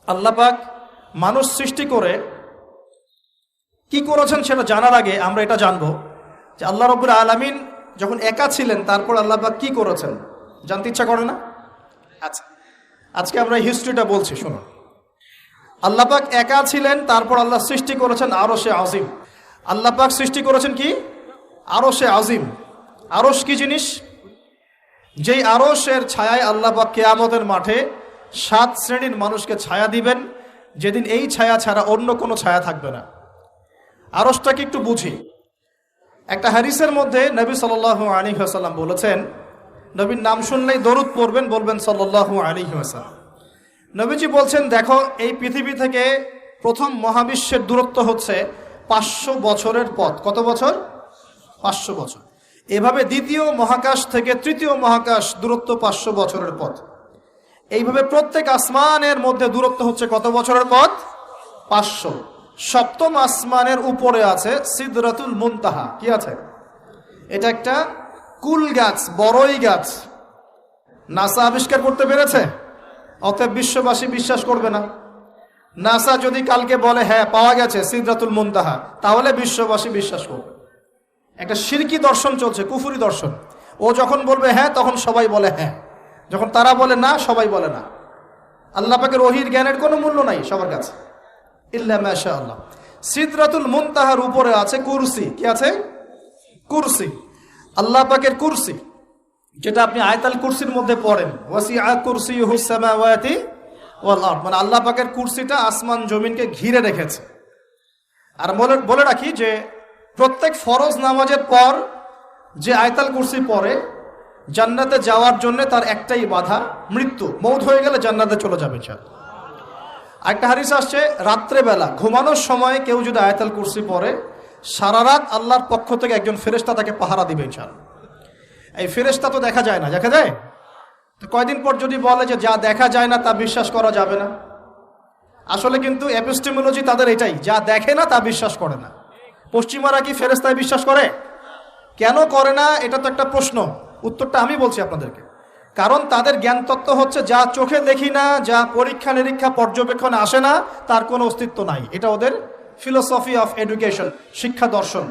আল্লাহ পাক মানুষ সৃষ্টি করে কি করেছেন সেটা জানার আগে আমরা এটা জানবো যে আল্লাহ রাব্বুল আলামিন যখন একা ছিলেন তারপর আল্লাহ পাক কি করেছেন জানতে ইচ্ছা করে না? আচ্ছা, আজকে আমরা হিস্ট্রিটা বলছি, শুনুন। আল্লাহ পাক একা ছিলেন, তারপর আল্লাহ সৃষ্টি করেছেন আরশে আজিম। আল্লাহ পাক সৃষ্টি করেছেন কি? আরশে আজিম। আরশ কি জিনিস? যেই আরশের ছায়ায় আল্লাহ পাক কিয়ামতের মাঠে 7 শ্রেণীর মানুষকে ছায়া দিবেন, যেদিন এই ছায়া ছাড়া অন্য কোনো ছায়া থাকবে না। আরশটাকে একটু বুঝি। একটা হাদিসের মধ্যে নবী সাল্লাল্লাহু আলাইহি ওয়াসাল্লাম বলেছেন, নবীর নাম শুনলেই দরুদ পড়বেন, বলবেন সাল্লাল্লাহু আলাইহি ওয়াসাল্লাম। নবীজি বলছেন, দেখো এই পৃথিবী থেকে প্রথম মহাবিশ্বের দূরত্ব হচ্ছে 500 বছরের পথ। কত বছর? 500 বছর। এভাবে দ্বিতীয় মহাকাশ থেকে তৃতীয় মহাকাশ দূরত্ব 500 বছরের পথ। এইভাবে প্রত্যেক আসমানের মধ্যে দূরত্ব হচ্ছে কত বছরের পথ? 500। সপ্তম আসমানের উপরে আছে সিদরাতুল মুনতাহা। কি আছে? এটা একটা কুল গাছ, বড়ই গাছ। নাসা আবিষ্কার করতে পেরেছে, অতএব বিশ্ববাসী বিশ্বাস করবে না। নাসা যদি কালকে বলে হ্যাঁ পাওয়া গেছে সিদরাতুল মুনতাহা, তাহলে বিশ্ববাসী বিশ্বাস করবে। একটা শিরকি দর্শন চলছে, কুফরি দর্শন। ও যখন বলবে হ্যাঁ, তখন সবাই বলে হ্যাঁ, যখন তারা বলে না, সবাই বলে না। আল্লাহ পাকের ওহীর জ্ঞানের কোনো মূল্য নাই সবার কাছে, ইল্লা মাশাআল্লাহ। সিদরাতুল মুনতাহার উপরে আছে কুরসি। কি আছে? কুরসি। আল্লাহ পাকের কুরসি, যেটা আপনি আয়াতুল কুরসির মধ্যে পড়েন, ওয়াসিআ কুরসিয়ুহুস সামাওয়াতি ওয়াল আরদ, মানে আল্লাহ পাকের কুরসিটা আসমান জমিনকে ঘিরে রেখেছে। আর বলে রাখি যে প্রত্যেক ফরজ নামাজের পর যে আয়াতুল কুরসি পড়ে, জান্নাতে যাওয়ার জন্য তার একটাই বাধা, মৃত্যু। মৌত হয়ে গেলে জান্নাতে চলে যাবে। একটা হাদিস আসছে, রাত্রেবেলা ঘুমানোর সময় কেউ যদি আয়াতুল কুরসি পড়ে, সারা রাত আল্লাহর পক্ষ থেকে একজন ফেরেশতা তাকে পাহারা দিবে ইনশাআল্লাহ। এই ফেরেশতা তো দেখা যায় না, দেখা যায়? তো কয়দিন পর যদি বলে যে যা দেখা যায় না তা বিশ্বাস করা যাবে না, আসলে কিন্তু এপিস্টেমোলজি তাদের এটাই, যা দেখে না তা বিশ্বাস করে না। পশ্চিমারা কি ফেরেশতায় বিশ্বাস করে? কেন করে না? এটা তো একটা প্রশ্ন, উত্তরটা আমি বলছি আপনাদেরকে। কারণ তাদের জ্ঞান তত্ত্ব হচ্ছে যা চোখে দেখি না, যা পরীক্ষা নিরীক্ষা পর্যবেক্ষণে আসে না, তার কোনো অস্তিত্ব নাই। এটা ওদের ফিলোসফি অফ এডুকেশন, শিক্ষা দর্শন।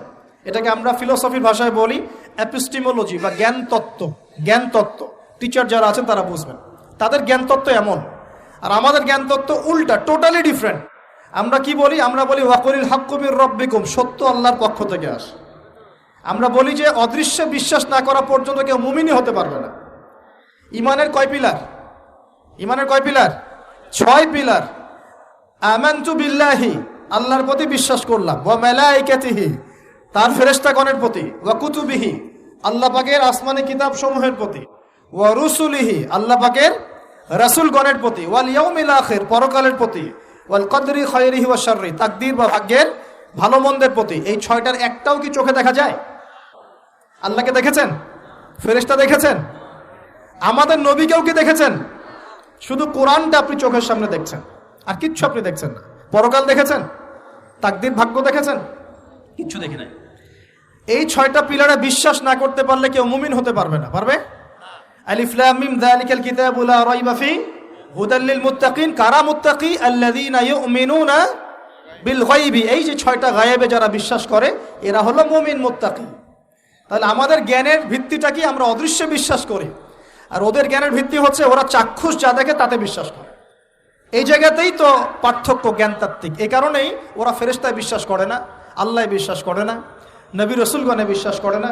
এটাকে আমরা ফিলোসফির ভাষায় বলি এপিস্টিমোলজি বা জ্ঞান তত্ত্ব। জ্ঞান তত্ত্ব টিচার যারা আছেন তারা বুঝবেন, তাদের জ্ঞান তত্ত্ব এমন। আর আমাদের জ্ঞান তত্ত্ব উল্টা, টোটালি ডিফারেন্ট। আমরা কি বলি? আমরা বলি ওয়াকুলিল হাক্কু মির রাব্বিকুম, সত্য আল্লাহর পক্ষ থেকে আসে। আমরা বলি যে অদৃশ্যে বিশ্বাস না করা পর্যন্ত কেউ মুমিনই হতে পারবে না। ইমানের কয় পিলার? ইমানের কয় পিলার? 6 পিলার। আমানতু বিল্লাহি, আল্লাহর প্রতি বিশ্বাস করলাম, ওয়া মালাইকাতিহি, তার ফেরেশতাগণের প্রতি, ওয়া কুতুবিহি, আল্লাহ পাকের আসমানি কিতাব সমূহের প্রতি, ওয়া রুসুলিহি, আল্লাহ পাকের রাসূলগণের প্রতি, ওয়াল ইয়াউমিল আখির, পরকালের প্রতি, ওয়াল কদরি খায়রিহি ওয়া শাররি, তাকদীর বা ভাগ্যের ভালো মন্দের প্রতি। এই 6টার একটাও কি চোখে দেখা যায়? আল্লাহকে দেখেছেন? ফেরেশতা দেখেছেন? আমাদের নবীকেও কি দেখেছেন? শুধু কোরআনটা আপনি চোখের সামনে দেখছেন, আর কিচ্ছু আপনি দেখছেন না। পরকাল দেখেছেন? তাকদীর ভাগ্য দেখেছেন? কিচ্ছু দেখি নাই। এই 6টা পিলারে বিশ্বাস না করতে পারলে কেউ মুমিন হতে পারবে না। পারবে? আলিফ লাম মিম যালিকাল কিতাবু লা রাইবা ফি হুদাল লিল মুত্তাকিন। কারা মুত্তাকি? আল্লাযীনা ইউমিনুনা বিল গায়বি। এই যে 6টা গায়েবে যারা বিশ্বাস করে, এরা হলো মুমিন, মুত্তাকি। তাহলে আমাদের জ্ঞানের ভিত্তিটা কি? আমরা অদৃশ্যে বিশ্বাস করি। আর ওদের জ্ঞানের ভিত্তি হচ্ছে ওরা চাক্ষুষ যা দেখে তাতে বিশ্বাস করে। এই জায়গাতেই তো পার্থক্য জ্ঞানতাত্ত্বিক। এই কারণেই ওরা ফেরেশতায় বিশ্বাস করে না, আল্লাহ বিশ্বাস করে না, নবী রাসূলগণে বিশ্বাস করে না।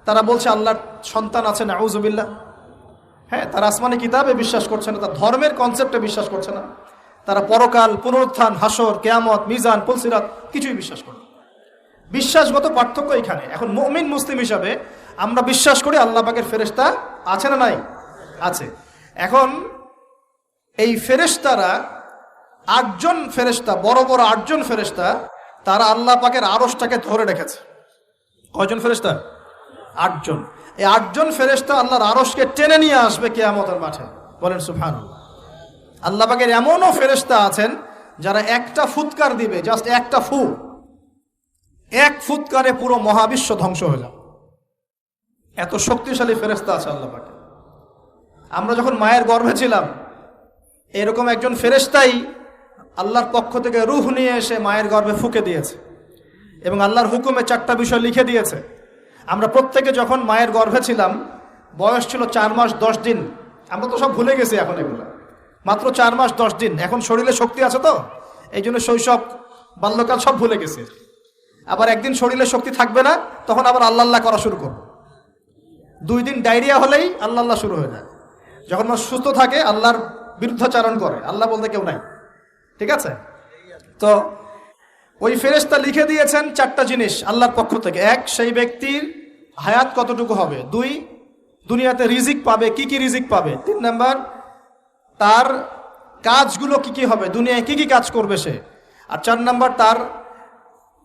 তারা বলছে আল্লাহর সন্তান আছে, নাউযুবিল্লাহ। হ্যাঁ, তারা আসমানি কিতাবে বিশ্বাস করছে না, তার ধর্মের কনসেপ্টে বিশ্বাস করছে না। তারা পরকাল, পুনরুত্থান, হাসর, কিয়ামত, মিজান, পুলসিরাত কিছুই বিশ্বাস করে না। বিশ্বাসগত পার্থক্য এখানে। এখন মুমিন মুসলিম হিসাবে আমরা বিশ্বাস করি আল্লাহ পাকের ফেরেশতা আছে না নাই? আছে। এখন এই ফেরেশতারা 8 জন ফেরেশতা, বড় বড় 8 জন ফেরেশতা, তারা আল্লাহ পাকের আরশটাকে ধরে রেখেছে। কয়জন ফেরেশতা? 8 জন। এই 8 জন ফেরেশতা আল্লাহর আরশকে টেনে নিয়ে আসবে কিয়ামতের মাঠে। বলেন সুবহানাল্লাহ। আল্লাহ পাকের এমনও ফেরেশতা আছেন যারা একটা ফুৎকার দিবে, জাস্ট একটা ফু, এক ফুৎকারে পুরো মহাবিশ্ব ধ্বংস হয়ে যাবে। এত শক্তিশালী ফেরেশতা আছে আল্লাহ পাকে। আমরা যখন মায়ের গর্ভে ছিলাম, এরকম একজন ফেরেশতাই আল্লাহর পক্ষ থেকে রূহ নিয়ে এসে মায়ের গর্ভে ফুঁকে দিয়েছে এবং আল্লাহর হুকুমে 4টা বিষয় লিখে দিয়েছে। আমরা প্রত্যেকে যখন মায়ের গর্ভে ছিলাম, বয়স ছিল 4 মাস 10 দিন। আমরা তো সব ভুলে গেছি এখন, এগুলো মাত্র 4 মাস 10 দিন। এখন শরীরে শক্তি আছে তো, এই জন্য শৈশব বাল্যকাল সব ভুলে গেছি। আবার একদিন শরীরে শক্তি থাকবে না, তখন আবার আল্লাহ আল্লাহ করা শুরু করবে। 2 দিন ডায়রিয়া হলেই আল্লাহ আল্লাহ শুরু হয়ে যায়। যখন মানুষ সুস্থ থাকে আল্লাহর বিরুদ্ধাচারণ করে, আল্লাহ বলতে কেউ নাই। ঠিক আছে? তো ওই ফেরেশতা লিখে দিয়েছেন 4টা জিনিস আল্লাহর পক্ষ থেকে। 1, সেই ব্যক্তির হায়াত কতটুকু হবে। 2, দুনিয়াতে রিজিক পাবে, কি কি রিজিক পাবে। 3 নাম্বার, তার কাজগুলো কি কি হবে, দুনিয়ায় কি কি কাজ করবে সে। আর 4 নাম্বার, তার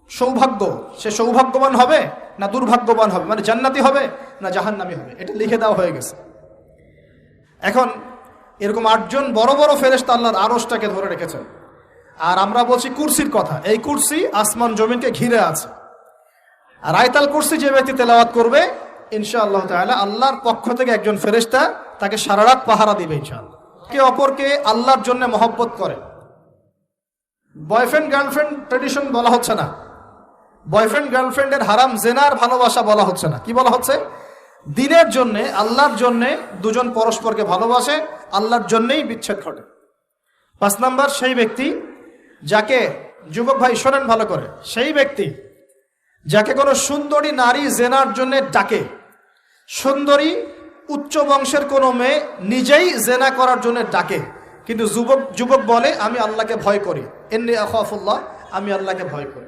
সৌভাগ্য, সে সৌভাগ্যবান হবে না দুর্ভাগ্যবান হবে, মানে জান্নাতি হবে না জাহান্নামী হবে। এটা লিখে দেওয়া হয়ে গেছে। এখন এরকম 8 জন বড় বড় ফেরেশতা আল্লাহর আরশটাকে ধরে রেখেছেন। আর আমরা বলছি কুরসির কথা। এই কুরসি আসমান জমিনকে ঘিরে আছে। আর আয়াতুল কুরসি যে ব্যক্তি তেলাওয়াত করবে, ইনশাআল্লাহ তাআলা আল্লাহর পক্ষ থেকে একজন ফেরেশতা তাকে সারা রাত পাহারা দিবে ইনশাআল্লাহ। একে অপরকে আল্লাহর জন্য মহব্বত করে। বয়ফ্রেন্ড গার্লফ্রেন্ড ট্রেডিশন বলা হচ্ছে না। বয়ফ্রেন্ড গার্লফ্রেন্ডের হারাম জেনার ভালোবাসা বলা হচ্ছে না। কি বলা হচ্ছে? দিনের জন্যে, আল্লাহর জন্যে দুজন পরস্পরকে ভালোবাসে, আল্লাহর জন্যেই বিচ্ছেদ ঘটে। 5 নাম্বার, সেই ব্যক্তি যাকে, যুবক ভাই শোনেন ভালো করে, সেই ব্যক্তি যাকে কোনো সুন্দরী নারী জেনার জন্য ডাকে। সুন্দরী উচ্চ বংশের কোনো মেয়ে নিজেই জেনা করার জন্য ডাকে, কিন্তু যুবক বলে আমি আল্লাহকে ভয় করি, ইন্নী আখাফুল্লাহ, আমি আল্লাহকে ভয় করি।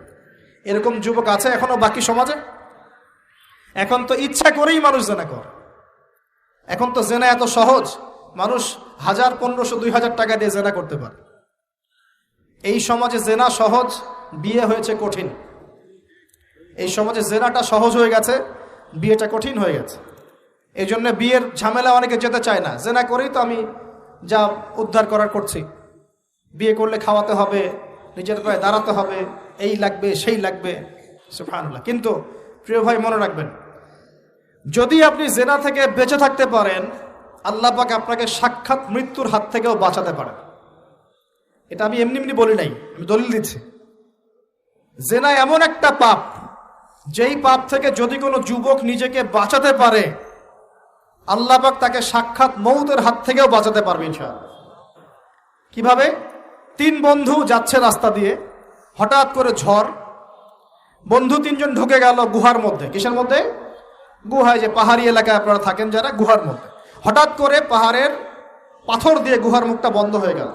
এরকম যুবক আছে এখনো বাকি সমাজে? এখন তো ইচ্ছা করেই মানুষ জেনা করে। এখন তো জেনা এত সহজ, মানুষ 1000, 1500, 2000 টাকা দিয়ে জেনা করতে পারে। এই সমাজে জেনা সহজ, বিয়ে হয়েছে কঠিন। এই সমাজে জেনাটা সহজ হয়ে গেছে, বিয়েটা কঠিন হয়ে গেছে। এই জন্য বিয়ের ঝামেলা অনেকে যেতে চায় না। জেনা করেই তো আমি যা উদ্ধার করার করছি। বিয়ে করলে খাওয়াতে হবে, নিজের পায়ে দাঁড়াতে হবে, এই লাগবে সেই লাগবে, সুবহানাল্লাহ। কিন্তু প্রিয় ভাই মনে রাখবেন, যদি আপনি জেনা থেকে বেঁচে থাকতে পারেন, আল্লাহ পাক আপনাকে সাক্ষাৎ মৃত্যুর হাত থেকেও বাঁচাতে পারেন। এটা আমি এমনি এমনি বলি নাই, আমি দলিল দিচ্ছি। জেনা এমন একটা পাপ, যেই পাপ থেকে যদি কোনো যুবক নিজেকে বাঁচাতে পারে, আল্লাহ পাক তাকে সাক্ষাৎ মৌতের হাত থেকেও বাঁচাতে পারবে ইনশাআল্লাহ। কিভাবে? 3 বন্ধু যাচ্ছে রাস্তা দিয়ে, হঠাৎ করে ঝড়, বন্ধু 3 জন ঢুকে গেল গুহার মধ্যে। কিসের মধ্যে? গুহায়, যে পাহাড়ি এলাকায় আপনারা থাকেন যারা, গুহার মধ্যে। হঠাৎ করে পাহাড়ের পাথর দিয়ে গুহার মুখটা বন্ধ হয়ে গেল।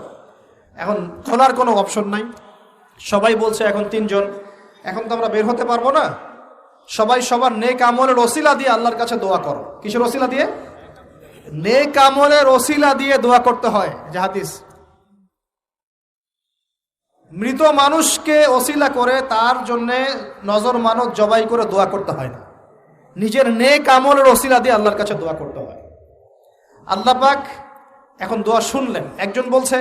এখন খোলার কোনো অপশন নাই। সবাই বলছে এখন 3 জন, এখন তো আমরা বের হতে পারবো না। সবাই সবার নেক আমলের ওসিলা দিয়ে আল্লাহর কাছে দোয়া করো। কিসের ওসিলা দিয়ে? নেক আমলের ওসিলা দিয়ে দোয়া করতে হয়। যে হাদিস, মৃত মানুষকে ওসিলা করে তার জন্য নজর মানত জবাই করে দোয়া করতে হয় না, নিজের নেক আমলের ওসিলা দিয়ে আল্লাহর কাছে দোয়া করতে হয়। আল্লাহ পাক এখন দোয়া শুনলেন। একজন বলছে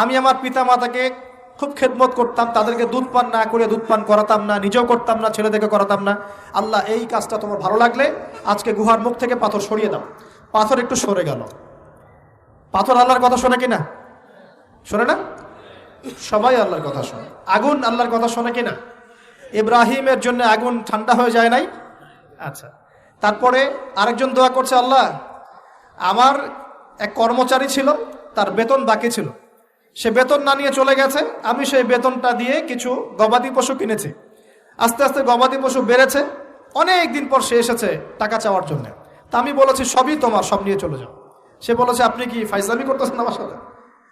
আমি আমার পিতা মাতাকে খুব খেদমত করতাম, তাদেরকে দুধ পান না করে দুধ পান করাতাম না, নিজেও করতাম না, ছেলেদেরকে করাতাম না। আল্লাহ, এই কাজটা তোমার ভালো লাগলে আজকে গুহার মুখ থেকে পাথর সরিয়ে দাও। পাথর একটু সরে গেল। পাথর আল্লাহর কথা শোনে কিনা? শোনে না? সবাই আল্লাহর কথা শোনে। আগুন আল্লাহর কথা শোনে কিনা? ইব্রাহিমের জন্য আগুন ঠান্ডা হয়ে যায় নাই? আচ্ছা, তারপরে আরেকজন দোয়া করছে, আল্লাহ আমার এক কর্মচারী ছিল, তার বেতন বাকি ছিল, সে বেতন না নিয়ে চলে গেছে, আমি সেই বেতনটা দিয়ে কিছু গবাদি পশু কিনেছি। আস্তে আস্তে গবাদি পশু বেড়েছে, অনেক দিন পর সে এসেছে টাকা চাওয়ার জন্য। তা আমি বলেছি সবই তোমার, সব নিয়ে চলে যাও। সে বলেছে আপনি কি ফাইজলামি করতেছেন আমার সাথে?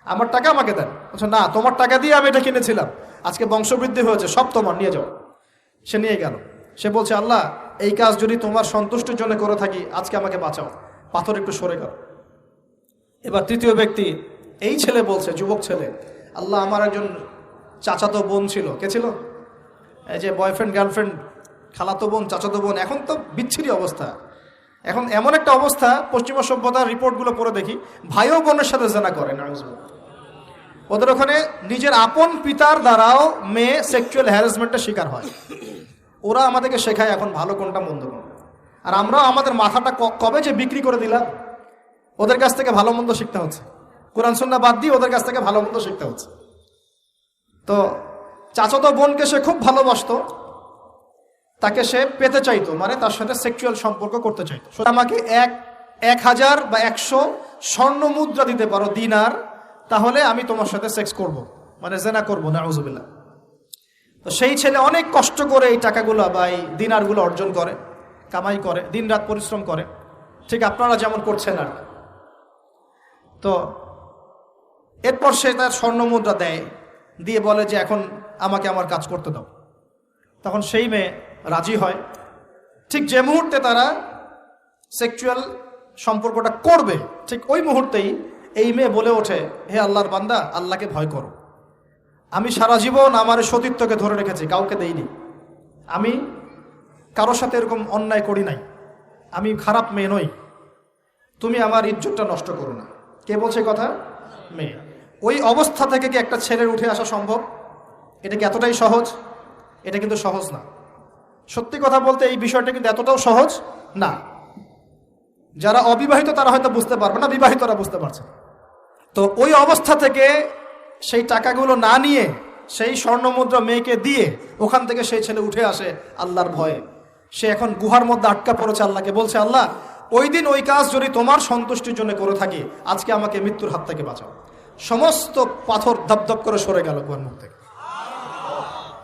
আমার টাকা আমাকে দেন। বলছে না, তোমার টাকা দিয়ে আমি এটা কিনেছিলাম, আজকে বংশবৃদ্ধি হয়েছে, সব তোমার, নিয়ে যাও। সে নিয়ে গেল। সে বলছে আল্লাহ, এই কাজ যদি তোমার সন্তুষ্টির জন্য করে থাকি, আজকে আমাকে বাঁচাও। পাথর একটু সরে গেল। এবার তৃতীয় ব্যক্তি, এই ছেলে বলছে, যুবক ছেলে, আল্লাহ আমার একজন চাচাতো বোন ছিল। কে ছিল? এই যে বয়ফ্রেন্ড গার্লফ্রেন্ড, খালাতো বোন, চাচাতো বোন, এখন তো বিচ্ছিরি অবস্থা। এখন এমন একটা অবস্থা, পশ্চিমা সভ্যতার রিপোর্টগুলো পড়ে দেখি, ভাইও বোনের সাথে জেনা করে না। ওদের ওখানে নিজের আপন পিতার দ্বারাও মেয়ে সেক্সুয়াল হ্যারাসমেন্টের শিকার হয়। ওরা আমাদেরকে শেখায় এখন ভালো কোনটা মন্দ কোনটা, আর আমরাও আমাদের মাথাটা কবে যে বিক্রি করে দিলাম, ওদের কাছ থেকে ভালো মন্দ শিখতে হচ্ছে। কোরআন সুন্নাহ বাদ দিয়ে ওদের কাছ থেকে ভালো মন্দ শিখতে হচ্ছে। তো চাচাতো বোনকে সে খুব ভালোবাসতো, তাকে সে পেতে চাইতো, মানে তার সাথে সেক্সুয়াল সম্পর্ক করতে চাইতো। আমাকে 1000 বা 100 স্বর্ণ মুদ্রা দিতে পারো, দিনার, তাহলে আমি তোমার সাথে সেক্স করব, মানে জেনা করবো, নাউজুবিল্লাহ। তো সেই ছেলে অনেক কষ্ট করে এই টাকাগুলো বা এই দিনারগুলো অর্জন করে, কামাই করে, দিনরাত পরিশ্রম করে, ঠিক আপনারা যেমন করছেন আর। তো এরপর সে তার স্বর্ণ মুদ্রা দেয়, দিয়ে বলে যে এখন আমাকে আমার কাজ করতে দাও। তখন সেই মেয়ে রাজি হয়। ঠিক যে মুহূর্তে তারা সেক্সুয়াল সম্পর্কটা করবে, ঠিক ওই মুহূর্তেই এই মেয়ে বলে ওঠে, হে আল্লাহর বান্দা, আল্লাহকে ভয় করো। আমি সারা জীবন আমার সতীত্বকে ধরে রেখেছি, কাউকে দেইনি, আমি কারোর সাথে এরকম অন্যায় করি নাই, আমি খারাপ মেয়ে নই, তুমি আমার ইজ্জতটা নষ্ট করো না। কে বলছে কথা? মেয়ে। ওই অবস্থা থেকে কি একটা ছেলের উঠে আসা সম্ভব? এটা কি এতটাই সহজ? এটা কিন্তু সহজ না। সত্যি কথা বলতে এই বিষয়টা কিন্তু এতটাও সহজ না। যারা অবিবাহিত তারা হয়তো বুঝতে পারবে না, বিবাহিতরা বুঝতে পারছে। তো ওই অবস্থা থেকে সেই টাকাগুলো না নিয়ে সেই স্বর্ণমুদ্রা মেয়েকে দিয়ে ওখান থেকে সেই ছেলে উঠে আসে আল্লাহর ভয়ে। সে এখন গুহার মধ্যে আটকা পড়েছে, আল্লাহকে বলছে, আল্লাহ ওই দিন ওই কাজ যদি তোমার সন্তুষ্টির জন্য করে থাকি, আজকে আমাকে মৃত্যুর হাত থেকে বাঁচাও। সমস্ত পাথর ধপধপ করে সরে গেল গুহার মুখ থেকে।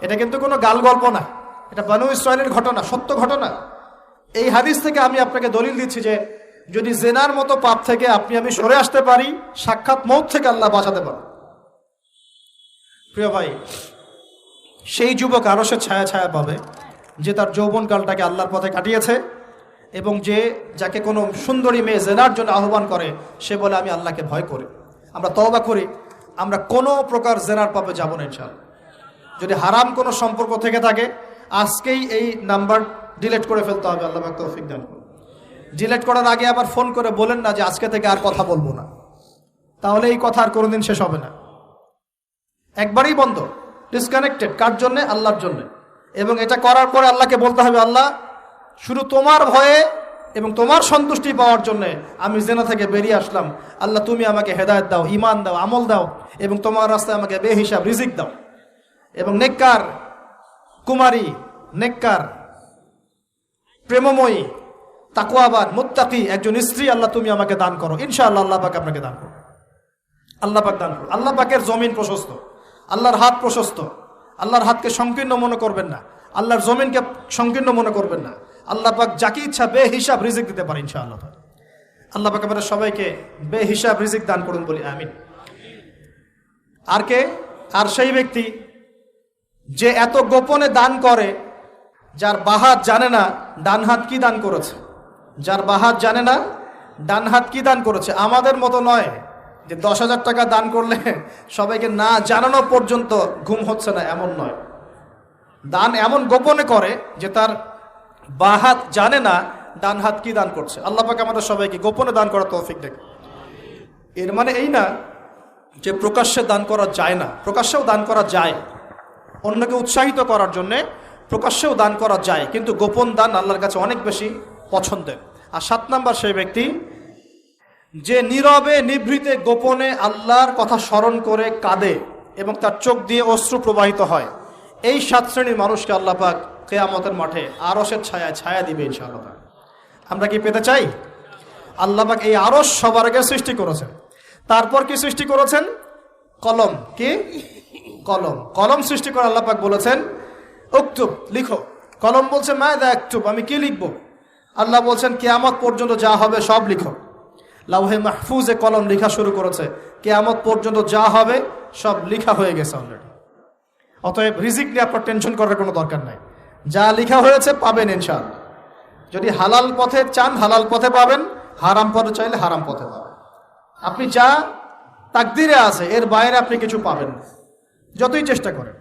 এটা কিন্তু কোনো গাল গল্প না, এটা বানু ইসরায়েলের ঘটনা, সত্য ঘটনা। এই হাদিস থেকে আমি আপনাকে দলিল দিচ্ছি যে যদি জেনার মতো পাপ থেকে আমি সরে আসতে পারি, সাক্ষাৎ মৌত থেকে আল্লাহ বাঁচাতে পারে। প্রিয় ভাই, সেই যুবক আরো সে ছায়া ছায়া পাবে যে তার যৌবনকালটাকে আল্লাহর পথে কাটিয়েছে, এবং যাকে কোনো সুন্দরী মেয়ে জেনার জন্য আহ্বান করে, সে বলে আমি আল্লাহকে ভয় করি। আমরা তওবা করি, আমরা কোনো প্রকার জেনার পাপে যাব না ইনশাআল্লাহ। যদি হারাম কোনো সম্পর্ক থেকে থাকে, আজকেই এই নাম্বার ডিলিট করে ফেলতে হবে। আল্লাহ পাক তৌফিক দান করুন। ডিলিট করার আগে আবার ফোন করে বলেন না যে আজকে থেকে আর কথা বলবো না, তাহলে এই কথা আর কোনোদিন শেষ হবে না। একবারই বন্ধ, ডিসকানেক্টেড। কার জন্যে? আল্লাহর জন্যে। এবং এটা করার পরে আল্লাহকে বলতে হবে, আল্লাহ শুধু তোমার ভয়ে এবং তোমার সন্তুষ্টি পাওয়ার জন্যে আমি জেনা থেকে বেরিয়ে আসলাম। আল্লাহ তুমি আমাকে হেদায়েত দাও, ঈমান দাও, আমল দাও, এবং তোমার রাস্তায় আমাকে বেহিসাব রিজিক দাও। এবং নেককার কুমারী, নেককার প্রেমময়ী, তাকওয়াবান, মুত্তাকি একজন স্ত্রী আল্লাহ তুমি আমাকে দান করো। ইনশাআল্লাহ আল্লাহ পাক আপনাকে দান করো। আল্লাহ পাক দান করো। আল্লাহ পাকের জমিন প্রশস্ত, আল্লাহর হাত প্রশস্ত। আল্লাহর হাতকে সংকীর্ণ মনে করবেন না, আল্লাহর জমিনকে সংকীর্ণ মনে করবেন না। আল্লাহ পাক যাকে ইচ্ছা বেহিসাব রিজিক দিতে পারে ইনশাআল্লাহ। আল্লাহ পাক আমাদের সবাইকে বেহিসাব রিজিক দান করুন বলি আমিন। আর কে? আর সেই ব্যক্তি যে এত গোপনে দান করে, যার বাহাত জানে না ডান হাত কি দান করেছে, যার বাহাত জানে না ডান হাত কি দান করেছে। আমাদের মতো নয় যে 10,000 টাকা দান করলে সবাইকে না জানানো পর্যন্ত ঘুম হচ্ছে না, এমন নয়। দান এমন গোপনে করে যে তার বাহাত জানে না ডান হাত কি দান করছে। আল্লাহ পাক আমাদের সবাইকে গোপনে দান করার তৌফিক দেন। এর মানে এই না যে প্রকাশ্যে দান করা যায় না, প্রকাশ্যেও দান করা যায়। অন্যকে উৎসাহিত করার জন্যে প্রকাশ্যেও দান করা যায়, কিন্তু গোপন দান আল্লাহর কাছে অনেক বেশি পছন্দের। আর 7 নাম্বার সেই ব্যক্তি যে নীরবে নিভৃতে গোপনে আল্লাহর কথা স্মরণ করে কাঁদে এবং তার চোখ দিয়ে অশ্রু প্রবাহিত হয়। এই 7 শ্রেণীর মানুষকে আল্লাহ পাক কিয়ামতের মাঠে আরশের ছায়া ছায়া দিবে ইনশাআল্লাহ। আমরা কি পেতে চাই? আল্লাহ পাক এই আরশ সবার আগে সৃষ্টি করেছেন। তারপর কি সৃষ্টি করেছেন? কলম। কি? কলম। কলম সৃষ্টি করে আল্লাহ পাক বলেছেন উকতুব, লিখো। কলম বলছে মাযা আকতুব, আমি কি লিখবো? আল্লাহ বলছেন কিয়ামত পর্যন্ত যা হবে সব লিখো। লাউহে মাহফুজে কলম লেখা শুরু করেছে, কিয়ামত পর্যন্ত যা হবে সব লেখা হয়ে গেছে অলরেডি। অতএব রিজিক নিয়ে আপনার টেনশন করার কোনো দরকার নাই, যা লেখা হয়েছে পাবেন ইনশাআল্লাহ। যদি হালাল পথে চান হালাল পথে পাবেন, হারাম পথে চাইলে হারাম পথে পাবেন। আপনি যা তাকদিরে আছে এর বাইরে আপনি কিছু পাবেন না, যতই চেষ্টা করেন।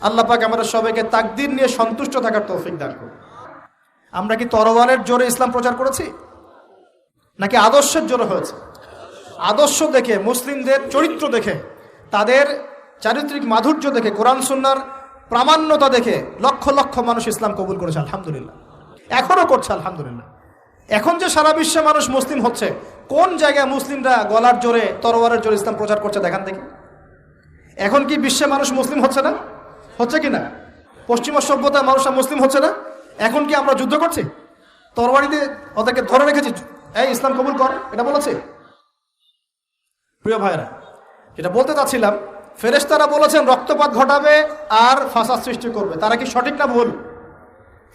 আল্লাহ পাক আমাদের সবাইকে তাকদির নিয়ে সন্তুষ্ট থাকার তৌফিক দান করুন। আমরা কি তরবারের জোরে ইসলাম প্রচার করেছি, নাকি আদর্শের জোরে হয়েছে? আদর্শ দেখে, মুসলিমদের চরিত্র দেখে, তাদের চারিত্রিক মাধুর্য দেখে, কোরআন সুন্নাহর প্রামাণ্যতা দেখে লক্ষ লক্ষ মানুষ ইসলাম কবুল করেছে আলহামদুলিল্লাহ, এখনো করছে আলহামদুলিল্লাহ। এখন যে সারা বিশ্বে মানুষ মুসলিম হচ্ছে কোন জায়গায় মুসলিমরা গলার জোরে তরোয়ারের জোরে ইসলাম প্রচার করছে দেখান দেখি। এখন কি বিশ্বে মানুষ মুসলিম হচ্ছে না? হচ্ছে কি না? পশ্চিমা সভ্যতায় মানুষরা মুসলিম হচ্ছে না? এখন কি আমরা যুদ্ধ করছি? তরবারি দিয়ে ওদেরকে ধরে রেখেছি, এই ইসলাম কবুল কর, এটা বলেছে? প্রিয় ভাইরা, যেটা বলতে চাচ্ছিলাম, ফেরেশতারা বলেছেন রক্তপাত ঘটাবে আর ফাসাদ সৃষ্টি করবে। তারা কি সঠিক না ভুল?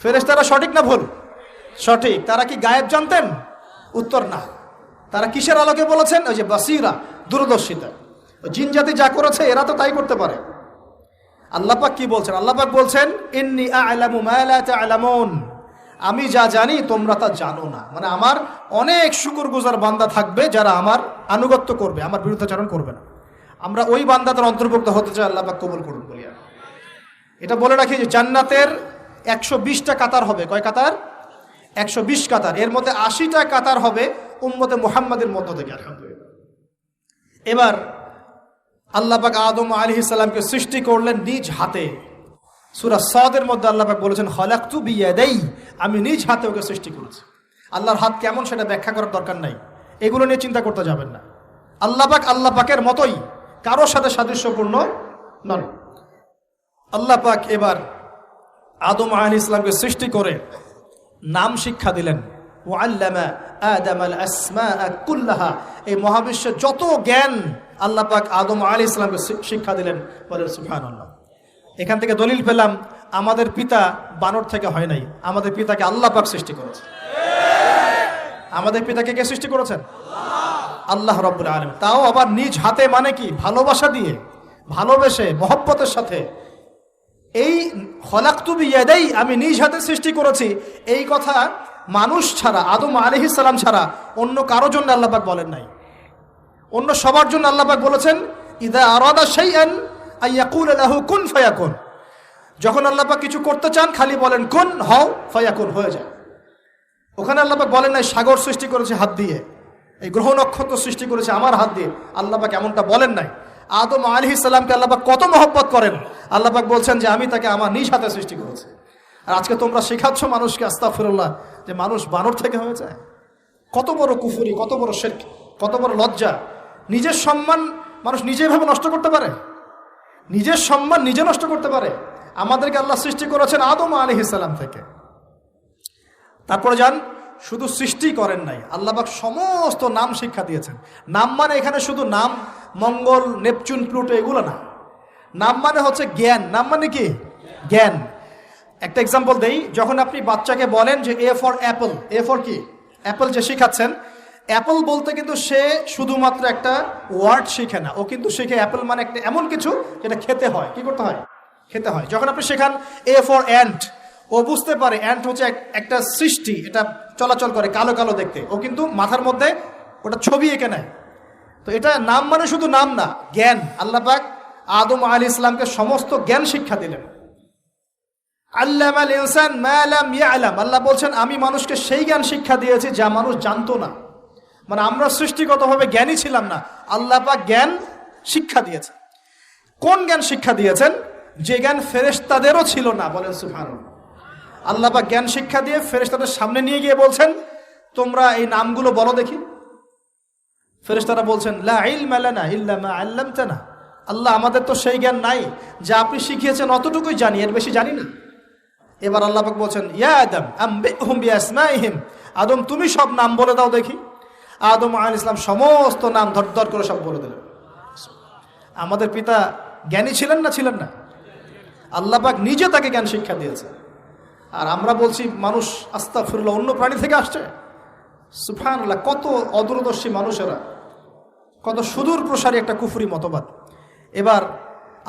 ফেরেশতারা সঠিক না ভুল? সঠিক। তারা কি গায়েব জানতেন? উত্তর না। তারা কিসের আলোকে বলেছেন? ওই যে বাসিরা, দূরদর্শিতা। জিন জাতি যা করেছে এরা তো তাই করতে পারে। আল্লাহ পাক কি বলছেন? আল্লাহ পাক বলছেন ইন্নী আ'লামু মা লা তা'লামুন, আমি যা জানি তোমরা তা জানো না। মানে আমার অনেক শুকরগুজার বান্দা থাকবে যারা আমার আনুগত্য করবে, আমার বিরুদ্ধাচরণ করবে না। আমরা ওই বান্দাদের অন্তর্ভুক্ত হতে চাই, আল্লাহ পাক কবুল করুন বলি। এটা বলে রাখি যে জান্নাতের 120টা কাতার হবে। কয় কাতার? 120 কাতার। এর মধ্যে 80টা কাতার হবে উম্মতে মুহাম্মাদের মধ্য থেকে। আলহামদুলিল্লাহ। এবার আল্লাহ পাক আদম আলাইহিস সালামকে সৃষ্টি করলেন নিজ হাতে। সূরা সাদের মধ্যে আল্লাহ পাক বলেছেন খালাকতু বিয়াদাই, আমি নিজ হাতে ওকে সৃষ্টি করেছি। আল্লাহর হাত কেমন সেটা ব্যাখ্যা করার দরকার নাই, এগুলো নিয়ে চিন্তা করতে যাবেন না। আল্লাহ পাকের মতোই, কারোর সাথে সাদৃশ্যপূর্ণ নন। আল্লাহ পাক এবার আদম আলাইহিস সালামকে সৃষ্টি করে নাম শিক্ষা দিলেন। ওয়াল্লামা আদামাল আসমাআ কুল্লাহা, এই মহাবিশ্বের যত জ্ঞান আল্লাহ পাক আদম আলাইহিস সালামকে শিক্ষা দিলেন। বলেন সুবহানাল্লাহ। এখান থেকে দলিল পেলাম আমাদের পিতা বানর থেকে হয় নাই, আমাদের পিতাকে আল্লাহ পাক সৃষ্টি করেছে। আমাদের পিতাকে কে সৃষ্টি করেছেন? আল্লাহ রাব্বুল আলামিন। তাও আবার নিজ হাতে, মানে কি? ভালোবাসা দিয়ে, ভালোবেসে, মহব্বতের সাথে। এই খলাকতু বিয়াদাই, আমি নিজ হাতে সৃষ্টি করেছি, এই কথা মানুষ ছাড়া, আদম আলাইহিস সালাম ছাড়া অন্য কারো জন্য আল্লাহ পাক বলেন নাই। অন্য সবার জন্য আল্লাহ পাক বলেছেন ইযা আরাদা শাইআন আইয়াকুল লাহু কুন ফায়াকুন। যখন আল্লাহ পাক কিছু করতে চান খালি বলেন কুন, হও, ফায়াকুন, হয়ে যায়। ওখানে আল্লাহ পাক বলেন নাই সাগর সৃষ্টি করেছে হাত দিয়ে, এই গ্রহ নক্ষত্র সৃষ্টি করেছে আমার হাত দিয়ে। আল্লাহ পাক এমনটা বলেন নাই। আদম আলাইহিস সালামকে আল্লাহ পাক কত মহব্বত করেন, আল্লাহ পাক বলছেন যে আমি তাকে আমার নিজ হাতে সৃষ্টি করেছি। আর আজকে তোমরা শেখাচ্ছ মানুষকে, আস্তাগফিরুল্লাহ, যে মানুষ বানর থেকে হয়ে যায়। কত বড় কুফরি, কত বড় শিরক, কত বড় লজ্জা। নিজের সম্মান মানুষ নিজেভাবে নষ্ট করতে পারে, নিজের সম্মান নিজে নষ্ট করতে পারে। আমাদেরকে আল্লাহ সৃষ্টি করেছেন আদম আলাইহিস সালাম থেকে। তারপরে যান, শুধু সৃষ্টি করেন নাই, আল্লাহ পাক সমস্ত নাম শিক্ষা দিয়েছেন। নাম মানে এখানে শুধু নাম, মঙ্গল, নেপচুন, প্লুটো এগুলো না। নাম মানে হচ্ছে জ্ঞান। নাম মানে কি? জ্ঞান। একটা এক্সাম্পল দেই। যখন আপনি বাচ্চাকে বলেন যে A for Apple, A for কি? অ্যাপল যে শিখাচ্ছেন, অ্যাপল বলতে কিন্তু সে শুধুমাত্র একটা ওয়ার্ড শিখে না, ও কিন্তু শিখে অ্যাপল মানে একটা এমন কিছু যেটা খেতে হয়। কি করতে হয়? খেতে হয়। যখন আপনি শেখান এ ফর অ্যান্ট, ও বুঝতে পারে অ্যান্ট হচ্ছে একটা সৃষ্টি, এটা চলাচল করে, কালো কালো দেখতে, ও কিন্তু মাথার মধ্যে ওটা ছবি এঁকে নেয়। তো এটা নাম মানে শুধু নাম না, জ্ঞান। আল্লাহ পাক আদম আলাইহিস সালামকে সমস্ত জ্ঞান শিক্ষা দিলেন। আল্লামাল ইনসান মা লাম ইয়ালাম, আল্লাহ বলছেন আমি মানুষকে সেই জ্ঞান শিক্ষা দিয়েছি যা মানুষ জানতো না। মানে আমরা সৃষ্টিগতভাবে জ্ঞানী ছিলাম না, আল্লাহ পাক জ্ঞান শিক্ষা দিয়েছেন। কোন জ্ঞান শিক্ষা দিয়েছেন? যে জ্ঞান ফেরেশতাদেরও ছিল না। বলেন সুবহানাল্লাহ। আল্লাহ পাক জ্ঞান শিক্ষা দিয়ে ফেরেশতাদের সামনে নিয়ে গিয়ে বলছেন তোমরা এই নামগুলো বলো দেখি। ফেরেশতারা বলছেন লা ইলমা লানা ইল্লা মা আল্লামতানা, আল্লাহ আমাদের তো সেই জ্ঞান নাই, যা আপনি শিখিয়েছেন অতটুকুই জানি, এর বেশি জানি না। এবার আল্লাহ পাক বলছেন ইয়া আদম আম্বিহুম বিআসমাইহিম, আদম তুমি সব নাম বলে দাও দেখি। আদম আলাইহিস সালাম সমস্ত নাম ধর করে সব বলে দিলেন। আমাদের পিতা জ্ঞানী ছিলেন না? ছিলেন না? আল্লাহ পাক নিজে তাকে জ্ঞান শিক্ষা দিয়েছে। আর আমরা বলছি মানুষ আস্তাগফিরুল্লাহ অন্য প্রাণী থেকে আসছে। সুবহানাল্লাহ, কত অদূরদর্শী মানুষেরা, কত সুদূর প্রসারী একটা কুফরি মতবাদ। এবার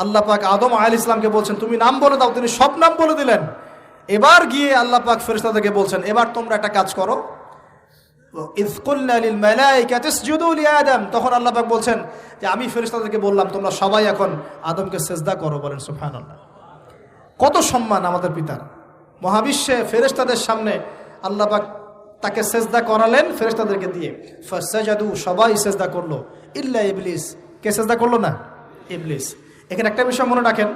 আল্লাহ পাক আদম আলাইহিস সালামকে বলছেন তুমি নাম বলে দাও, তিনি সব নাম বলে দিলেন। এবার গিয়ে আল্লাহ পাক ফেরেশতাদেরকে বলছেন এবার তোমরা একটা কাজ করো। ইয কুলনা লিল মালাইকাতি ইসজুদু লিআদম, তখন আল্লাহ পাক বলছেন যে আমি ফেরেশতাদেরকে বললাম তোমরা সবাই এখন আদমকে সিজদা করো। বলেন সুবহানাল্লাহ। কত সম্মান আমাদের পিতার। মহাবিশ্বে ফেরেশতাদের সামনে আল্লাহ পাক তাকে সিজদা করালেন ফেরেশতাদেরকে দিয়ে। ফাসাজাদু, সবাই সিজদা করলো, ইল্লা ইবলিস। কে সিজদা করলো না? ইবলিস। এখানে একটা বিষয় মনে রাখেন,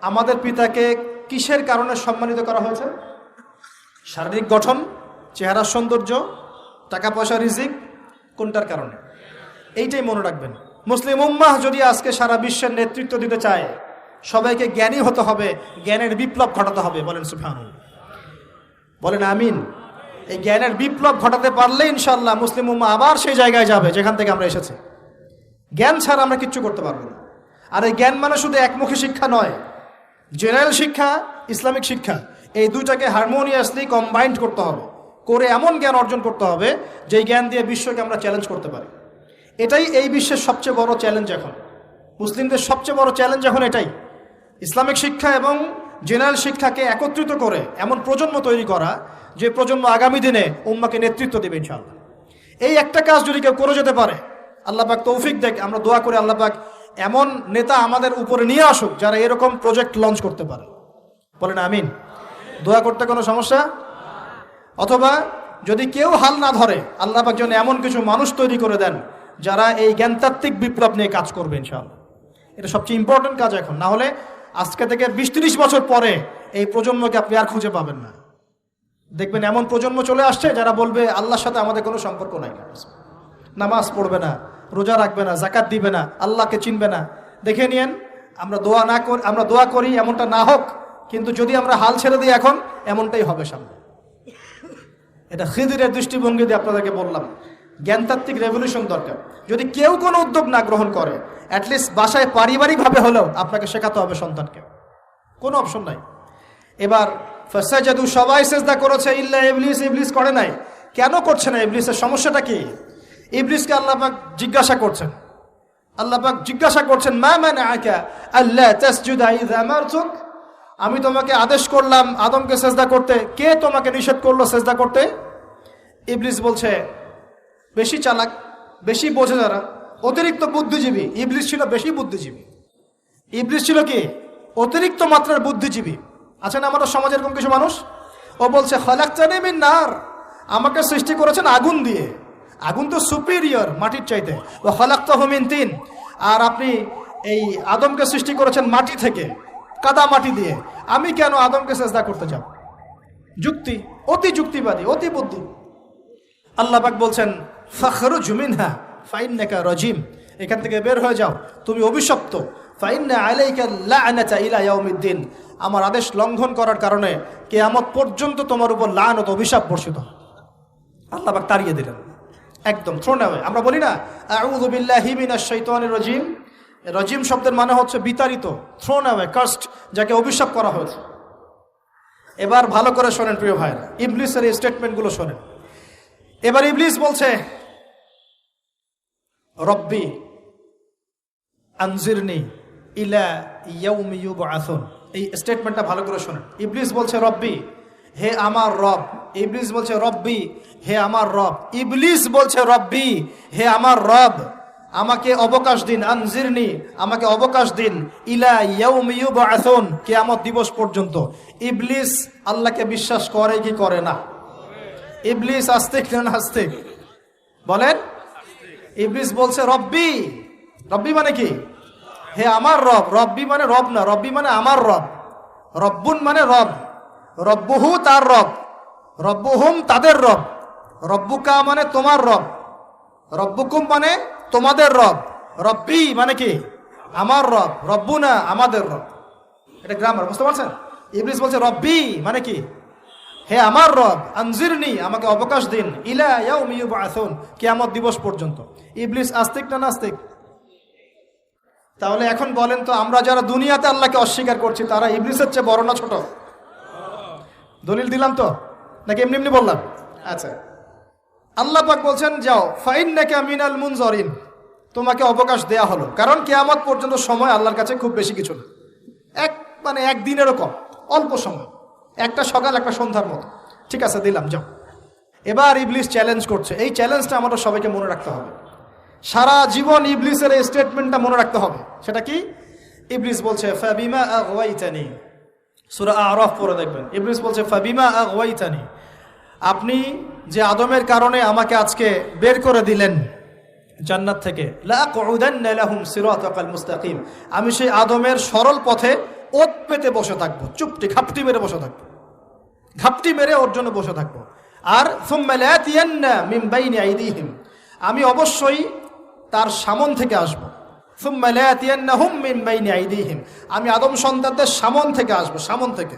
আমাদের পিতাকে কিসের কারণে সম্মানিত করা হয়েছে? শারীরিক গঠন, চেহারার সৌন্দর্য, টাকা পয়সা, রিজিক, কোনটার কারণে? এইটাই মনে রাখবেন। মুসলিম উম্মাহ যদি আজকে সারা বিশ্বের নেতৃত্ব দিতে চায়, সবাইকে জ্ঞানী হতে হবে, জ্ঞানের বিপ্লব ঘটাতে হবে। বলেন সুবহানাল্লাহ, বলেন আমিন। এই জ্ঞানের বিপ্লব ঘটাতে পারলে ইনশাআল্লাহ মুসলিম উম্মাহ আবার সেই জায়গায় যাবে যেখান থেকে আমরা এসেছি। জ্ঞান ছাড়া আমরা কিচ্ছু করতে পারবো না। আর এই জ্ঞান মানে শুধু একমুখী শিক্ষা নয়, জেনারেল শিক্ষা, ইসলামিক শিক্ষা, এই দুইটাকে হারমোনিয়াসলি কম্বাইন্ড করতে হবে, করে এমন জ্ঞান অর্জন করতে হবে যেই জ্ঞান দিয়ে বিশ্বকে আমরা চ্যালেঞ্জ করতে পারি। এটাই এই বিশ্বের সবচেয়ে বড় চ্যালেঞ্জ এখন, মুসলিমদের সবচেয়ে বড় চ্যালেঞ্জ এখন এটাই, ইসলামিক শিক্ষা এবং জেনারেল শিক্ষাকে একত্রিত করে এমন প্রজন্ম তৈরি করা যে প্রজন্ম আগামী দিনে উম্মাকে নেতৃত্ব দেবে ইনশাআল্লাহ। এই একটা কাজ যদি কেউ করে যেতে পারে, আল্লাহ পাক তৌফিক দেখ, আমরা দোয়া করে আল্লাহ পাক এমন নেতা আমাদের উপরে নিয়ে আসুক যারা এরকম প্রজেক্ট লঞ্চ করতে পারে। বলেন আমিন। দোয়া করতে কোনো সমস্যা? অথবা যদি কেউ হাল না ধরে, আল্লাহ পাক যেন এমন কিছু মানুষ তৈরি করে দেন যারা এই জ্ঞানতাত্ত্বিক বিপ্লব নিয়ে কাজ করবে ইনশাআল্লাহ। এটা সবচেয়ে ইম্পর্টেন্ট কাজ এখন, না হলে আজকে থেকে 20-30 বছর পরে এই প্রজন্মকে আপনি আর খুঁজে পাবেন না। দেখবেন এমন প্রজন্ম চলে আসছে যারা বলবে আল্লাহর সাথে আমাদের কোনো সম্পর্ক নাই, নামাজ পড়বে না, রোজা রাখবে না, যাকাত দিবে না, আল্লাহকে চিনবে না। দেখে নিয়েন, আমরা দোয়া করি এমনটা না হোক, কিন্তু যদি আমরা হাল ছেড়ে দিই এখন, এমনটাই হবে সামনে। এটা খিদিরের দৃষ্টিভঙ্গি দিয়ে আপনাদেরকে বললাম, জ্ঞানতাত্ত্বিক রেভলিউশন দরকার। যদি কেউ কোনো উদ্যোগ না গ্রহণ করে, অ্যাটলিস্ট বাসায় পারিবারিকভাবে হলেও আপনাকে শেখাতে হবে সন্তানকে, কোনো অপশন নাই। এবার ফাসাজাদু, সবাই সেজদা করেছে ইল্লা ইবলিস, ইবলিস করে নাই। কেন করছে না ইবলিসের সমস্যাটা কি? ইবলিসকে আল্লাহ পাক জিজ্ঞাসা করছেন, মা মানাআকা আল্লা তাসজুদা ইযা আমারতুক, আমি তোমাকে আদেশ করলাম আদমকে সেজদা করতে, কে তোমাকে নিষেধ করলো সেজদা করতে? ইবলিস বলছে, বেশি চালাক, বেশি বোঝে যারা, অতিরিক্ত বুদ্ধিজীবী। ইবলিস ছিল বেশি বুদ্ধিজীবী, ইবলিস ছিল কি অতিরিক্ত মাত্রার বুদ্ধিজীবী। আছে না আমাদের সমাজের এরকম কিছু মানুষ? ও বলছে খালাকতানি মিন নার, আমাকে সৃষ্টি করেছেন আগুন দিয়ে, আগুন তো সুপিরিয়র মাটির চাইতে। ও খালাকতাহু মিন তিন, আর আপনি এই আদমকে সৃষ্টি করেছেন মাটি থেকে, কাদা মাটি দিয়ে, আমি কেন আদমকে সেজদা করতে যাব? যুক্তি, অতি যুক্তিবাদী, অতি বুদ্ধি। আল্লাহ পাক বলছেন ফাখরুজ মিনহা ফাইন্নাকা রাজিম, এখান থেকে বের হয়ে যাও, তুমি অভিশপ্ত। ফাইন্না আলাইকা লা'নাতা ইলা ইয়াউমিদ্দিন, আমার আদেশ লঙ্ঘন করার কারণে কিয়ামত পর্যন্ত তোমার উপর লানত, অভিশাপ বর্ষিত। আল্লাহ পাক তাড়িয়ে দিলেন, একদম থ্রোন অ্যাওয়ে। আমরা বলি না আউযু বিল্লাহি মিনাশ শাইতানির রাজিম, রাজিম শব্দের মানে হচ্ছে বিতাড়িত, থ্রোন অ্যাওয়ে, কার্সড, যাকে অভিশাপ করা হয়েছে। এবার ভালো করে শোনেন প্রিয় ভাইরা, ইবলিসের এই স্টেটমেন্টগুলো শোনেন। এবার ইবলিস বলছে রব্বি আনজিরনি ইলা ইয়াউমি ইউবআসুন, এই স্টেটমেন্টটা ভালো করে শোনেন। ইবলিস বলছে রব্বি, হে আমার রব। ইবলিস বলছে রব্বি, হে আমার রব। ইবলিস বলছে রব্বি, হে আমার রব, আমাকে অবকাশ দিন, আনজিরনি, আমাকে অবকাশ দিন, ইলা ইয়াউমি ইউবআসুন, কিয়ামত দিবস পর্যন্ত। ইবলিস আল্লাহকে বিশ্বাস করে কি করে না? ইবলিস আস্তিক না নাস্তিক? বলেন। ইবলিস বলছে রব্বি, রব্বি মানে কি? হে আমার রব। রব্বি মানে রব না, রব্বি মানে আমার রব। রব্বুন মানে রব, রব্বুহু তার রব, রব্বুহুম তাদের রব, রব্বুকা মানে তোমার রব, রব্বুকুম মানে তোমাদের রব, রব্বি মানে কি? আমার রব, রব্বুনা আমাদের রব। এটা গ্রামার, বুঝতে পারছেন? ইবলিস বলছে রব্বি মানে কি? হে আমার রব, আনজিরনি, আমাকে অবকাশ দিন, ইলা ইয়াউমি ইউবআসুন, কিয়ামত দিবস পর্যন্ত। ইবলিস আস্তিক না নাস্তিক? তাহলে এখন বলেন তো, আমরা যারা দুনিয়াতে আল্লাহকে অস্বীকার করছি তারা ইবলিসের চেয়ে বড় না ছোট? দলিল দিলাম তো, নাকি এমনি এমনি বললাম? আচ্ছা, আল্লাহ পাক বলছেন যাও, ফাইন্নাকা মিনাল মুনজারিন, তোমাকে অবকাশ দেয়া হলো, কারণ কিয়ামত পর্যন্ত সময় আল্লাহর কাছে খুব বেশি কিছু না, একদিনেরও কম, অল্প সময়, একটা সকাল একটা সন্ধ্যার মতো। ঠিক আছে, দিলাম, যাও। এবার ইবলিস চ্যালেঞ্জ করছে। এই চ্যালেঞ্জটা আমাদের সবাইকে মনে রাখতে হবে, সারা জীবন ইবলিসের এই স্টেটমেন্টটা মনে রাখতে হবে। সেটা কি? ইবলিস বলছে ফাবিমা আগওয়াইতানি, সূরা আরাফ পড়ে দেখবেন। ইবলিস বলছে ফাবিমা আগওয়াইতানি, আপনি যে আদমের কারণে আমাকে আজকে বের করে দিলেন জান্নাত থেকে, লাআকুদান্না লাহুম সিরাতাকাল মুস্তাকিম, আমি সেই আদমের সরল পথে ওত পেতে বসে থাকবো, চুপটি ঘাপটি মেরে বসে থাকবো, ঘাপটি মেরে ওর জন্য বসে থাকবো। আর সুম্মা লাতিয়ান্না মিন বাইনি আইদিহিম, আমি অবশ্যই তার সামন থেকে আসবো। সুম্মা লায়াতিয়ান্নাহুম মিন বাইনি আইদিহিম, আমি আদম সন্তানদের সামন থেকে আসবো, সামন থেকে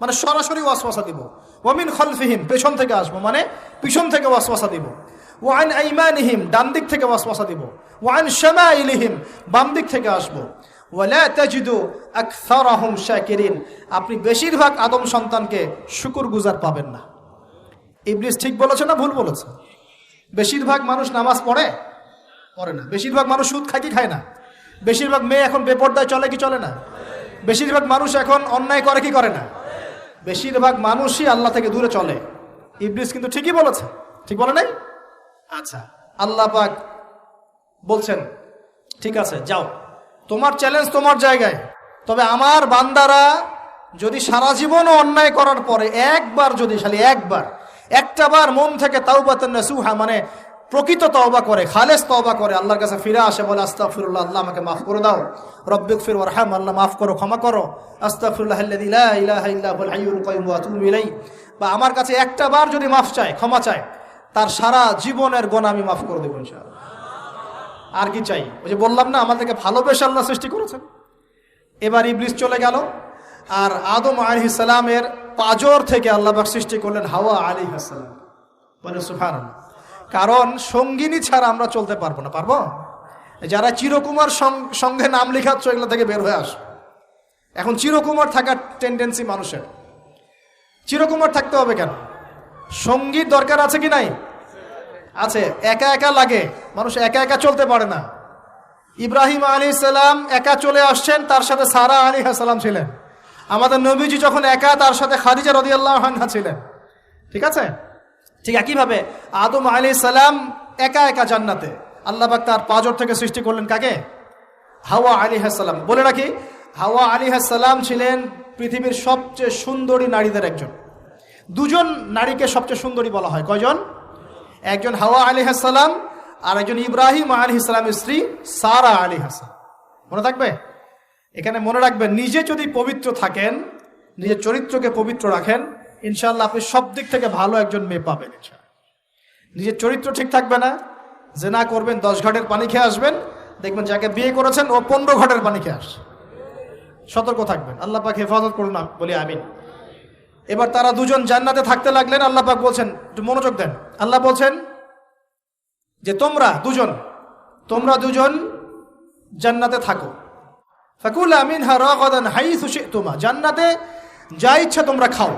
মানে সরাসরি ওয়াসওয়াসা দিব। ওয়া মিন খালফিহিম, পেছন থেকে আসবো মানে পিছন থেকে ওয়াসওয়াসা দিব। ওয়া আন আইমানিহিম, ডান দিক থেকে ওয়াসওয়াসা দিব। ওয়া আন শামাইলিহিম, বাম দিক থেকে আসবো। ওয়া লা তাজিদু আকসারাহুম শাকিরিন, আপনি বেশিরভাগ আদম সন্তানকে শুকরগুজার পাবেন না। ইবলিস ঠিক বলেছে না ভুল বলেছে? বেশিরভাগ মানুষ নামাজ পড়ে না, বেশিরভাগ মানুষ সুদ খায় কি খায় না, বেশিরভাগ মেয়ে এখন বেপরদায় চলে কি চলে না, বেশিরভাগ মানুষ এখন অন্যায় করে কি করে না, বেশিরভাগ মানুষই আল্লাহ থেকে দূরে চলে। ইবলিস কিন্তু ঠিকই বলেছে, ঠিক বলে নাই? আচ্ছা, আল্লাহ পাক বলছেন ঠিক আছে যাও, তোমার চ্যালেঞ্জ তোমার জায়গায়, তবে আমার বান্দারা যদি সারা জীবনও অন্যায় করার পরে একবার, যদি খালি একবার, একটা বার মন থেকে তাওবাতান নাসুহা মানে প্রকৃত তওবা করে, খালেস তওবা করে, আল্লাহর কাছে ফিরে আসে, বলে আস্তাগফিরুল্লাহ, আল্লাহ আমাকে মাফ করে দাও, রব্বিগফির ওয়ারহাম, আল্লাহ মাফ করো, ক্ষমা করো, আস্তাগফিরুল্লাহাল্লাযী লা ইলাহা ইল্লা হুয়াল হাইয়ুল কাইয়্যুম ওয়া আতুবু ইলাইহি, বা আমার কাছে একটা বার যদি মাফ চায়, ক্ষমা চায়, তার সারা জীবনের গুনাহ আমি মাফ করে দেব ইনশাআল্লাহ। আর কি চাই? ওই যে বললাম না, আমাদেরকে ভালোবেসে আল্লাহ সৃষ্টি করেছেন। এবার ইবলিস চলে গেল, আর আদম আলাইহিস সালামের পাজর থেকে আল্লাহ পাক সৃষ্টি করলেন হাওয়া আলাইহিস সালাম। বলে সুবহানাল্লাহ। কারণ সঙ্গিনী ছাড়া আমরা চলতে পারবো না। পারবো? যারা চিরকুমার সঙ্গে নাম লেখাচ্ছ, এগুলো থেকে বের হয়ে আস। এখন চিরকুমার থাকার টেন্ডেন্সি মানুষের, চিরকুমার থাকতে হবে কেন? সঙ্গীর দরকার আছে কি নাই? আছে। একা একা লাগে, মানুষ একা একা চলতে পারে না। ইব্রাহিম আলাইহিস সালাম একা চলে আসছেন, তার সাথে সারা আলাইহিস সালাম ছিলেন। আমাদের নবীজি যখন একা, তার সাথে খাদিজা রাদিয়াল্লাহু আনহা ছিলেন। ঠিক আছে? ঠিক একইভাবে আদম আলাইহিস সালাম একা একা জান্নাতে, আল্লাহ পাক তার পাঁজর থেকে সৃষ্টি করলেন কাকে? হাওয়া আলাইহিস সালাম। বলে রাখি, হাওয়া আলাইহিস সালাম ছিলেন পৃথিবীর সবচেয়ে সুন্দরী নারীদের একজন। দুজন নারীকে সবচেয়ে সুন্দরী বলা হয়। কয়জন? একজন হাওয়া আলাইহিস সালাম, আর একজন ইব্রাহিম আলাইহিস সালামের স্ত্রী সারা আলাইহিস সালাম। মনে থাকবে? এখানে মনে রাখবেন, নিজে যদি পবিত্র থাকেন, নিজের চরিত্রকে পবিত্র রাখেন, ইনশাআল্লাহ আপনি সব দিক থেকে ভালো একজন মেয়ে পাবেন। নিজের চরিত্র ঠিক থাকবে না, জেনা করবেন, 10 ঘাটের পানি খেয়ে আসবেন, দেখবেন যাকে বিয়ে করেছেন ও 15 ঘাটের পানি খেয়ে আসে। সতর্ক থাকবেন, আল্লাহ পাক হেফাজত করুন, বলি আমিন। এবার তারা দুজন জান্নাতে থাকতে লাগলেন। আল্লাহ পাক বলছেন, একটু মনোযোগ দেন, আল্লাহ বলছেন যে তোমরা দুজন জান্নাতে থাকো। ফাকুলা মিনহা রাগাদান হাইসু শি'তুমা, জান্নাতে যা ইচ্ছা তোমরা খাও,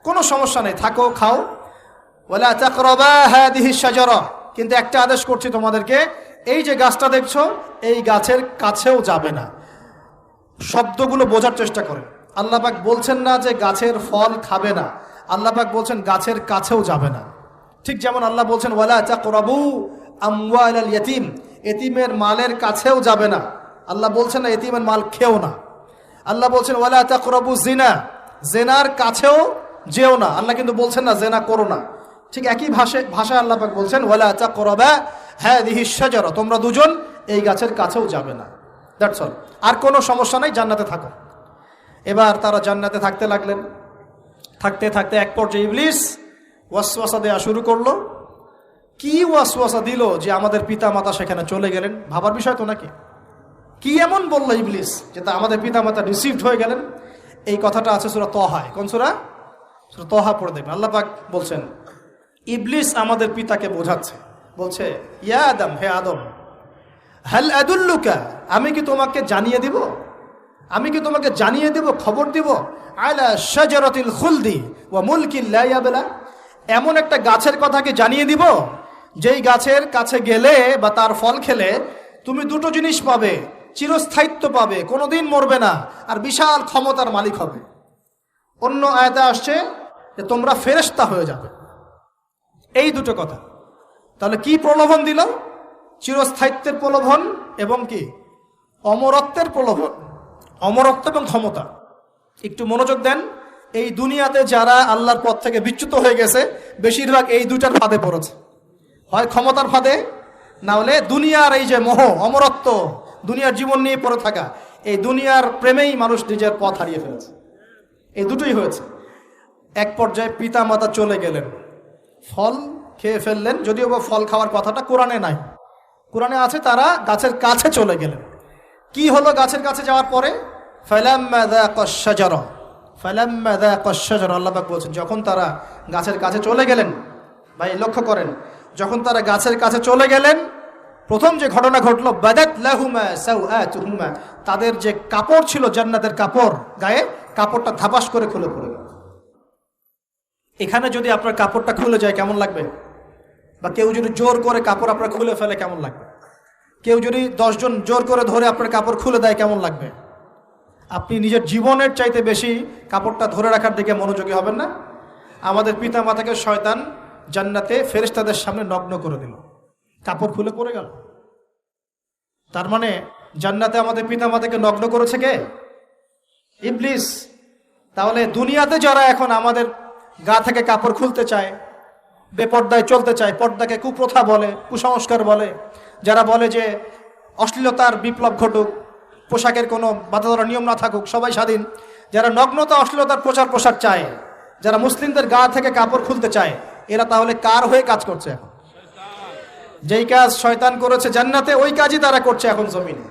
কোনো সমস্যা নেই, থাকো, খাও। ওয়ালা তাকরাবা হাদিহি শাজারা, কিন্তু একটা আদেশ করছি তোমাদেরকে, এই যে গাছটা দেখছো, এই গাছের কাছেও যাবে না। শব্দগুলো বোঝার চেষ্টা করেন। আল্লাহ পাক বলছেন না যে গাছের ফল খাবে না, আল্লাহ পাক বলছেন গাছের কাছেও যাবে না। ঠিক যেমন আল্লাহ বলছেন ওয়ালা তাকরাবু আমওয়ালাল ইয়াতীম, এতিমের মালের কাছেও যাবে না। আল্লাহ বলছেন না এতিমের মাল খেও না। আল্লাহ বলছেন ওয়ালা তাকরাবু জিনা, জেনার কাছেও যেও না। আল্লাহ কিন্তু বলছেন না জেনা করো না। ঠিক একই ভাষায় আল্লাহ পাক বলছেন ওয়ালা তাকরাবা হাদিহি শাজারা, তোমরা দুজন এই গাছের কাছেও যাবে না। That's all. আর কোনো সমস্যা নাই, জান্নাতে থাকো। এবার তারা জান্নাতে থাকতে লাগলেন। থাকতে থাকতে এক পর্যায়ে ইবলিস ওয়াসওয়াসা দেওয়া শুরু করলো। কি ওয়াসওয়াসা দিল যে আমাদের পিতা মাতা সেখানে চলে গেলেন? ভাবার বিষয় তো নাকি? কি এমন বললো ইবলিস যে তা আমাদের পিতা মাতা রিসিভড হয়ে গেলেন? এই কথাটা আছে সূরা তাহায়। কোন সূরা? সূরা তাহা পড়ে দেখবেন। আল্লাহ পাক বলছেন, ইবলিস আমাদের পিতাকে বোঝাচ্ছে, বলছে ইয়া আদম, হে আদম, হাল আদুল্লুকা, আমি কি তোমাকে জানিয়ে দিব, আমি কি তোমাকে জানিয়ে দিব, খবর দিব, আলা শাজারাতিল খুলদি ওয়া মুলকিন লা ইয়াবলা, এমন একটা গাছের কথা কি জানিয়ে দিব যেই গাছের কাছে গেলে বা তার ফল খেলে তুমি দুটো জিনিস পাবে, চিরস্থায়িত্ব পাবে, কোনোদিন মরবে না, আর বিশাল ক্ষমতার মালিক হবে। অন্য আয়াতে আসছে যে তোমরা ফেরেশতা হয়ে যাবে। এই দুটো কথা। তাহলে কি প্রলোভন দিল? চিরস্থায়িত্বের প্রলোভন এবং কি অমরত্বের প্রলোভন, অমরত্ব এবং ক্ষমতা। একটু মনোযোগ দেন, এই দুনিয়াতে যারা আল্লাহর পথ থেকে বিচ্যুত হয়ে গেছে, বেশিরভাগ এই দুটার ফাঁদে পড়েছে। হয় ক্ষমতার ফাঁদে, না হলে দুনিয়ার এই যে মোহ, অমরত্ব, দুনিয়ার জীবন নিয়ে পড়ে থাকা, এই দুনিয়ার প্রেমেই মানুষ নিজের পথ হারিয়ে ফেলেছে। এই দুটোই হয়েছে। এক পর্যায়ে পিতা মাতা চলে গেলেন, ফল খেয়ে ফেললেন, যদিও বা ফল খাওয়ার কথাটা কোরআনে নাই, কোরআনে আছে তারা গাছের কাছে চলে গেলেন। কি হলো গাছের কাছে যাওয়ার পরে? ফালাম্মা যাকাশ শাজারা, ফালাম্মা যাকাশ শাজারা, আল্লাহ পাক বলছেন যখন তারা গাছের কাছে চলে গেলেন। ভাই লক্ষ্য করেন, যখন তারা গাছের কাছে চলে গেলেন, প্রথম যে ঘটনা ঘটলো, বাদাত লাহুমা সাওআতুহুমা, তাদের যে কাপড় ছিল জান্নাতের কাপড়, গায়ে কাপড়টা ধাপাস করে খুলে পড়ে গেল। এখানে যদি আপনার কাপড়টা খুলে যায় কেমন লাগবে? বা কেউ যদি জোর করে কাপড় আপনার খুলে ফেলে কেমন লাগবে? কেউ যদি 10 জন জোর করে ধরে আপনার কাপড় খুলে দেয় কেমন লাগবে? আপনি নিজের জীবনের চাইতে বেশি কাপড়টা ধরে রাখার দিকে মনোযোগী হবেন না? আমাদের পিতা মাতাকে শয়তান জান্নাতে ফেরেশতাদের সামনে নগ্ন করে দিল, কাপড় খুলে পড়ে গেল। তার মানে জান্নাতে আমাদের পিতা মাতাকে নগ্ন করেছে কে? ইবলিস। তাহলে দুনিয়াতে যারা এখন আমাদের গা থেকে কাপড় খুলতে চায়, বেপর্দায় চলতে চায়, পর্দাকে কুপ্রথা বলে, কুসংস্কার বলে, যারা বলে যে অশ্লীলতার বিপ্লব ঘটুক, পোশাকের কোনো বাধা ধরা নিয়ম না থাকুক, সবাই স্বাধীন, যারা নগ্নতা অশ্লীলতার প্রচার প্রসার চায়, যারা মুসলিমদের গা থেকে কাপড় খুলতে চায়, এরা তাহলে কার হয়ে কাজ করছে এখন? যেই কাজ শয়তান করেছে জান্নাতে, ওই কাজই তারা করছে এখন জমিনে।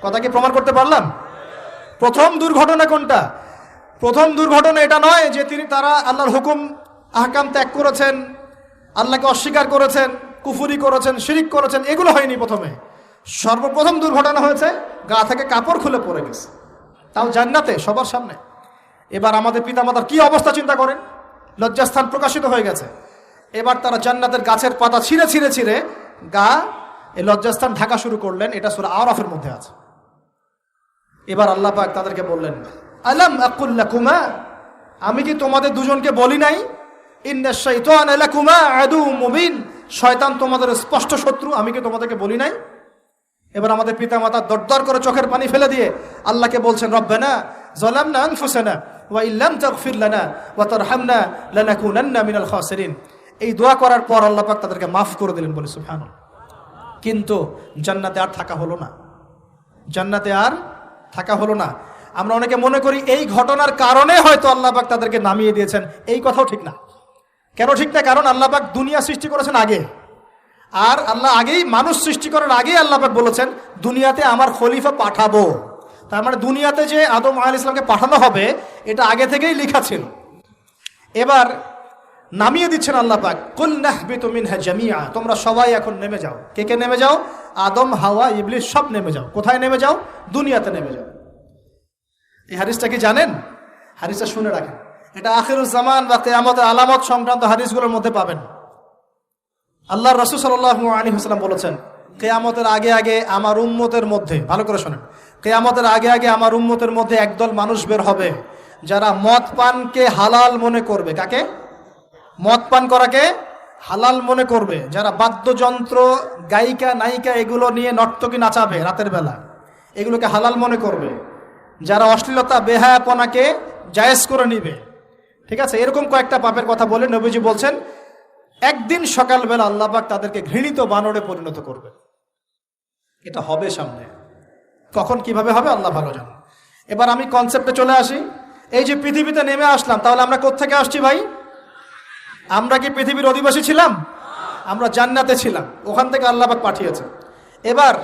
কথা কি প্রমাণ করতে পারলাম? প্রথম দুর্ঘটনা কোনটা? প্রথম দুর্ঘটনা এটা নয় যে তারা আল্লাহর হুকুম আহকাম ত্যাগ করেছেন, আল্লাহকে অস্বীকার করেছেন, কুফরি করেছেন, শিরিক করেছেন, এগুলো হয়নি। প্রথমে সর্বপ্রথম দুর্ঘটনা হয়েছে গা থেকে কাপড় খুলে পড়ে গেছে, তাও জান্নাতে সবার সামনে। এবার আমাদের পিতামাতার কি অবস্থা চিন্তা করেন, লজ্জাস্থান প্রকাশিত হয়ে গেছে। এবার তারা জান্নাতের গাছের পাতা ছিঁড়ে ছিঁড়ে ছিঁড়ে গা এই লজ্জাস্থান ঢাকা শুরু করলেন। এটা সূরা আরাফের মধ্যে আছে। এবার আল্লাহ পাক তাদেরকে বললেন, আলাম আকুল লাকুমা, আমি কি তোমাদের দুজনকে বলি নাই, ইন্নাশ শাইতানা লাকুমা আদুউম মুবিন, শয়তান তোমাদের স্পষ্ট শত্রু, আমি কি তোমাদেরকে বলি নাই? এবার আমাদের পিতামাতা দরদর করে চোখের পানি ফেলে দিয়ে আল্লাহকে বলছেন, রব্বানা যালামনা আনফুসানা ওয়া ইল্লাম তাগফির লানা ওয়া তারহামনা লানাকুনান্না মিনাল খাসিরিন। এই দোয়া করার পর আল্লাহ পাক তাদেরকে মাফ করে দিলেন, বলে সুবহানাল্লাহ। কিন্তু জান্নাতে আর থাকা হলো না, জান্নাতে আর থাকা হলো না। আমরা অনেকে মনে করি এই ঘটনার কারণে হয়তো আল্লাহ পাক তাদেরকে নামিয়ে দিয়েছেন, এই কথাও ঠিক না। কেন ঠিক না? কারণ আল্লাহ পাক দুনিয়া সৃষ্টি করেছেন আগে, আর আল্লাহ আগেই মানুষ সৃষ্টি করার আগেই আল্লাহ পাক বলেছেন দুনিয়াতে আমার খলিফা পাঠাবো। তার মানে দুনিয়াতে যে আদম আলাইহিস সালামকে পাঠানো হবে এটা আগে থেকেই লেখা ছিল। এবার নামিয়ে দিচ্ছেন আল্লাহ পাক, কুল নাহবিতু মিনহা জামিআ, তোমরা সবাই এখন নেমে যাও। কে কে নেমে যাও? আদম, হাওয়া, ইবলিস সব নেমে যাও। কোথায় নেমে যাও? দুনিয়াতে নেমে যাও। এই হাদিসটা কি জানেন? হাদিসটা শুনে রাখেন, এটা আখিরুজ জামান বা কিয়ামতের আলামত সংক্রান্ত হাদিসগুলোর মধ্যে পাবেন। আল্লাহর রাসূল সাল্লাল্লাহু আলাইহি ওয়াসাল্লাম বলেছেন, কিয়ামতের আগে আগে আমার উম্মতের মধ্যে, ভালো করে শোনেন, কিয়ামতের আগে আগে আমার উম্মতের মধ্যে একদল মানুষ বের হবে যারা মদ পানকে হালাল মনে করবে। কাকে? মদ পান করাকে হালাল মনে করবে। যারা বাদ্যযন্ত্র, গায়িকা, নায়িকা এগুলো নিয়ে নর্তকী নাচাবে রাতের বেলা, এগুলোকে হালাল মনে করবে। যারা অশ্লীলতা, বেহায়াপনাকে জায়েজ করে নিবে। ঠিক আছে, এরকম কয়েকটা পাপের কথা বলে নবীজি বলছেন একদিন সকালবেলা আল্লাহ পাক তাদেরকে ঘৃণিত বানরে পরিণত করবে। এটা হবে সামনে, কখন কিভাবে হবে আল্লাহ ভালো জানেন। এবার আমি কনসেপ্টে চলে আসি। এই যে পৃথিবীতে নেমে আসলাম, তাহলে আমরা কোত্থেকে আসছি ভাই? আমরা কি পৃথিবীর অধিবাসী ছিলাম? আমরা জান্নাতে ছিলাম, ওখান থেকে আল্লাহ পাক পাঠিয়েছে। এবার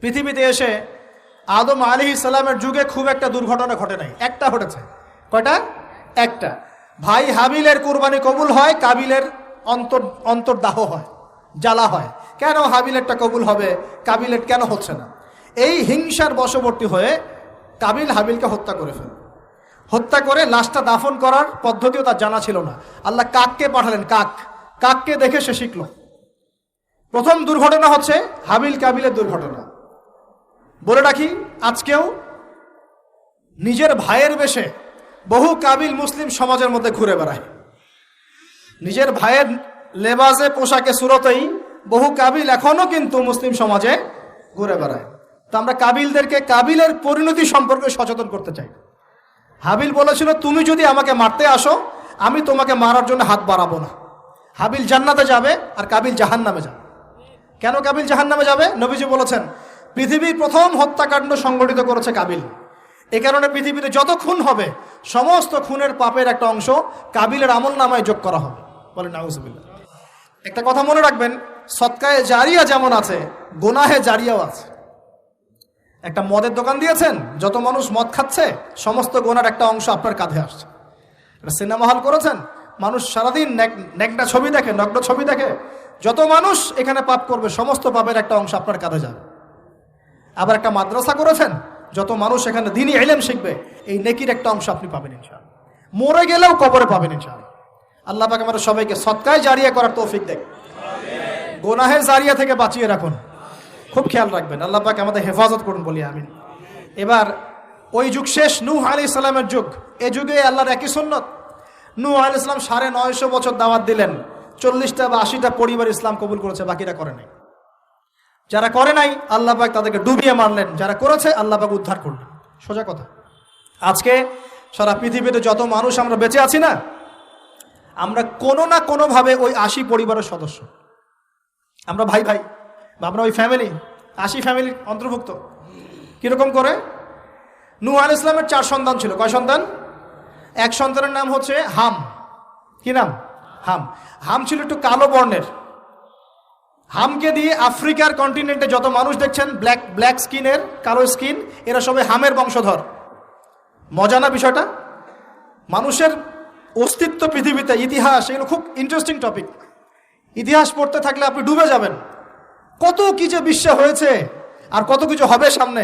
পৃথিবীতে এসে আদম আলাইহিস সালামের যুগে খুব একটা দুর্ঘটনা ঘটে নাই, একটা ঘটেছে। কয়টা? একটা। ভাই হাবিলের কুরবানি কবুল হয়, কাবিলের অন্তর্দাহ হয়, জ্বালা হয়। কেন হাবিলেরটা কবুল হবে, কাবিলের কেন হচ্ছে না? এই হিংসার বশবর্তী হয়ে কাবিল হাবিলকে হত্যা করে ফেলে। হত্যা করে লাশটা দাফন করার পদ্ধতিও তার জানা ছিল না। আল্লাহ কাককে পাঠালেন, কাককে দেখে সে শিখল। প্রথম দুর্ঘটনা হচ্ছে হাবিল কাবিলের দুর্ঘটনা। বলে রাখি, আজকেও নিজের ভাইয়ের বেশে বহু কাবিল মুসলিম সমাজের মধ্যে ঘুরে বেড়ায়। নিজের ভাইয়ের লেবাসে, পোশাকে, সুরতেই বহু কাবিল এখনো কিন্তু মুসলিম সমাজে ঘুরে বেড়ায়। তো আমরা কাবিলদেরকে কাবিলের পরিণতি সম্পর্কে সচেতন করতে চাই। হাবিল বলেছিল, তুমি যদি আমাকে মারতে আসো, আমি তোমাকে মারার জন্য হাত বাড়াবো না। হাবিল জান্নাতে যাবে আর কাবিল জাহান্নামে যাবে। কেন কাবিল জাহান্নামে যাবে? নবীজি বলেছেন, পৃথিবীর প্রথম হত্যাকাণ্ড সংগঠিত করেছে কাবিল। এ কারণে পৃথিবীতে যত খুন হবে, সমস্ত খুনের পাপের একটা অংশ কাবিলের আমল নামায় যোগ করা হবে। বলেন নাউজুবিল্লাহ। একটা কথা মনে রাখবেন, সদকায়ে জারিয়া যেমন আছে, গুনাহে জারিয়াও আছে। একটা মদের দোকান দিয়েছেন, যত মানুষ মদ খাচ্ছে সমস্ত গুনার একটা অংশ আপনার কাঁধে আসছে। সিনেমা হল করেছেন, মানুষ সারাদিন নেকটা ছবি দেখে, নগ্ন ছবি দেখে, যত মানুষ এখানে পাপ করবে সমস্ত পাপের একটা অংশ আপনার কাঁধে যাবে। আবার একটা মাদ্রাসা করেছেন, যত মানুষ এখানে দ্বীনি ইলম শিখবে, এই নেকির একটা অংশ আপনি পাবেন ইনশাআল্লাহ। মরে গেলেও কবরে পাবেন ইনশাআল্লাহ। আল্লাহ পাক আমাদের সবাইকে সদকায়ে জারিয়া করার তৌফিক দেন, গুনাহে জারিয়া থেকে বাঁচিয়ে রাখুন। খুব খেয়াল রাখবেন, আল্লাহ পাক আমাদের হেফাজত করুন বলি আমিন। এবার ওই যুগ শেষ, নূহ আলাইহিস সালামের যুগ। এই যুগে আল্লাহর একই সুন্নত। নূহ আলাইহিস সালাম 950 বছর দাওয়াত দিলেন, 40টা বা 80টা পরিবার ইসলাম কবুল করেছে, বাকিরা করে নাই। যারা করে নাই আল্লাহ পাক তাদেরকে ডুবিয়ে মারলেন, যারা করেছে আল্লাহ পাক উদ্ধার করলেন। সোজা কথা। আজকে সারা পৃথিবীতে যত মানুষ আমরা বেঁচে আছি না, আমরা কোনো না কোনোভাবে ওই 80 পরিবারের সদস্য। আমরা ভাই ভাই, বা আমরা ওই ফ্যামিলি, 80 ফ্যামিলির অন্তর্ভুক্ত। কিরকম করে? নূহ আলাইহিস সালামের 4 সন্তান ছিল। কয় সন্তান? এক সন্তানের নাম হচ্ছে হাম। কি নাম? হাম। হাম ছিল একটু কালো বর্ণের। হামকে দিয়ে আফ্রিকার কন্টিনেন্টে যত মানুষ দেখছেন ব্ল্যাক স্কিনের, কালো স্কিন, এরা সবাই হামের বংশধর। মজা না বিষয়টা? মানুষের অস্তিত্ব পৃথিবীতে, ইতিহাস, এগুলো খুব ইন্টারেস্টিং টপিক। ইতিহাস পড়তে থাকলে আপনি ডুবে যাবেন। কত কি যে বিশ্বে হয়েছে আর কত কিছু হবে সামনে,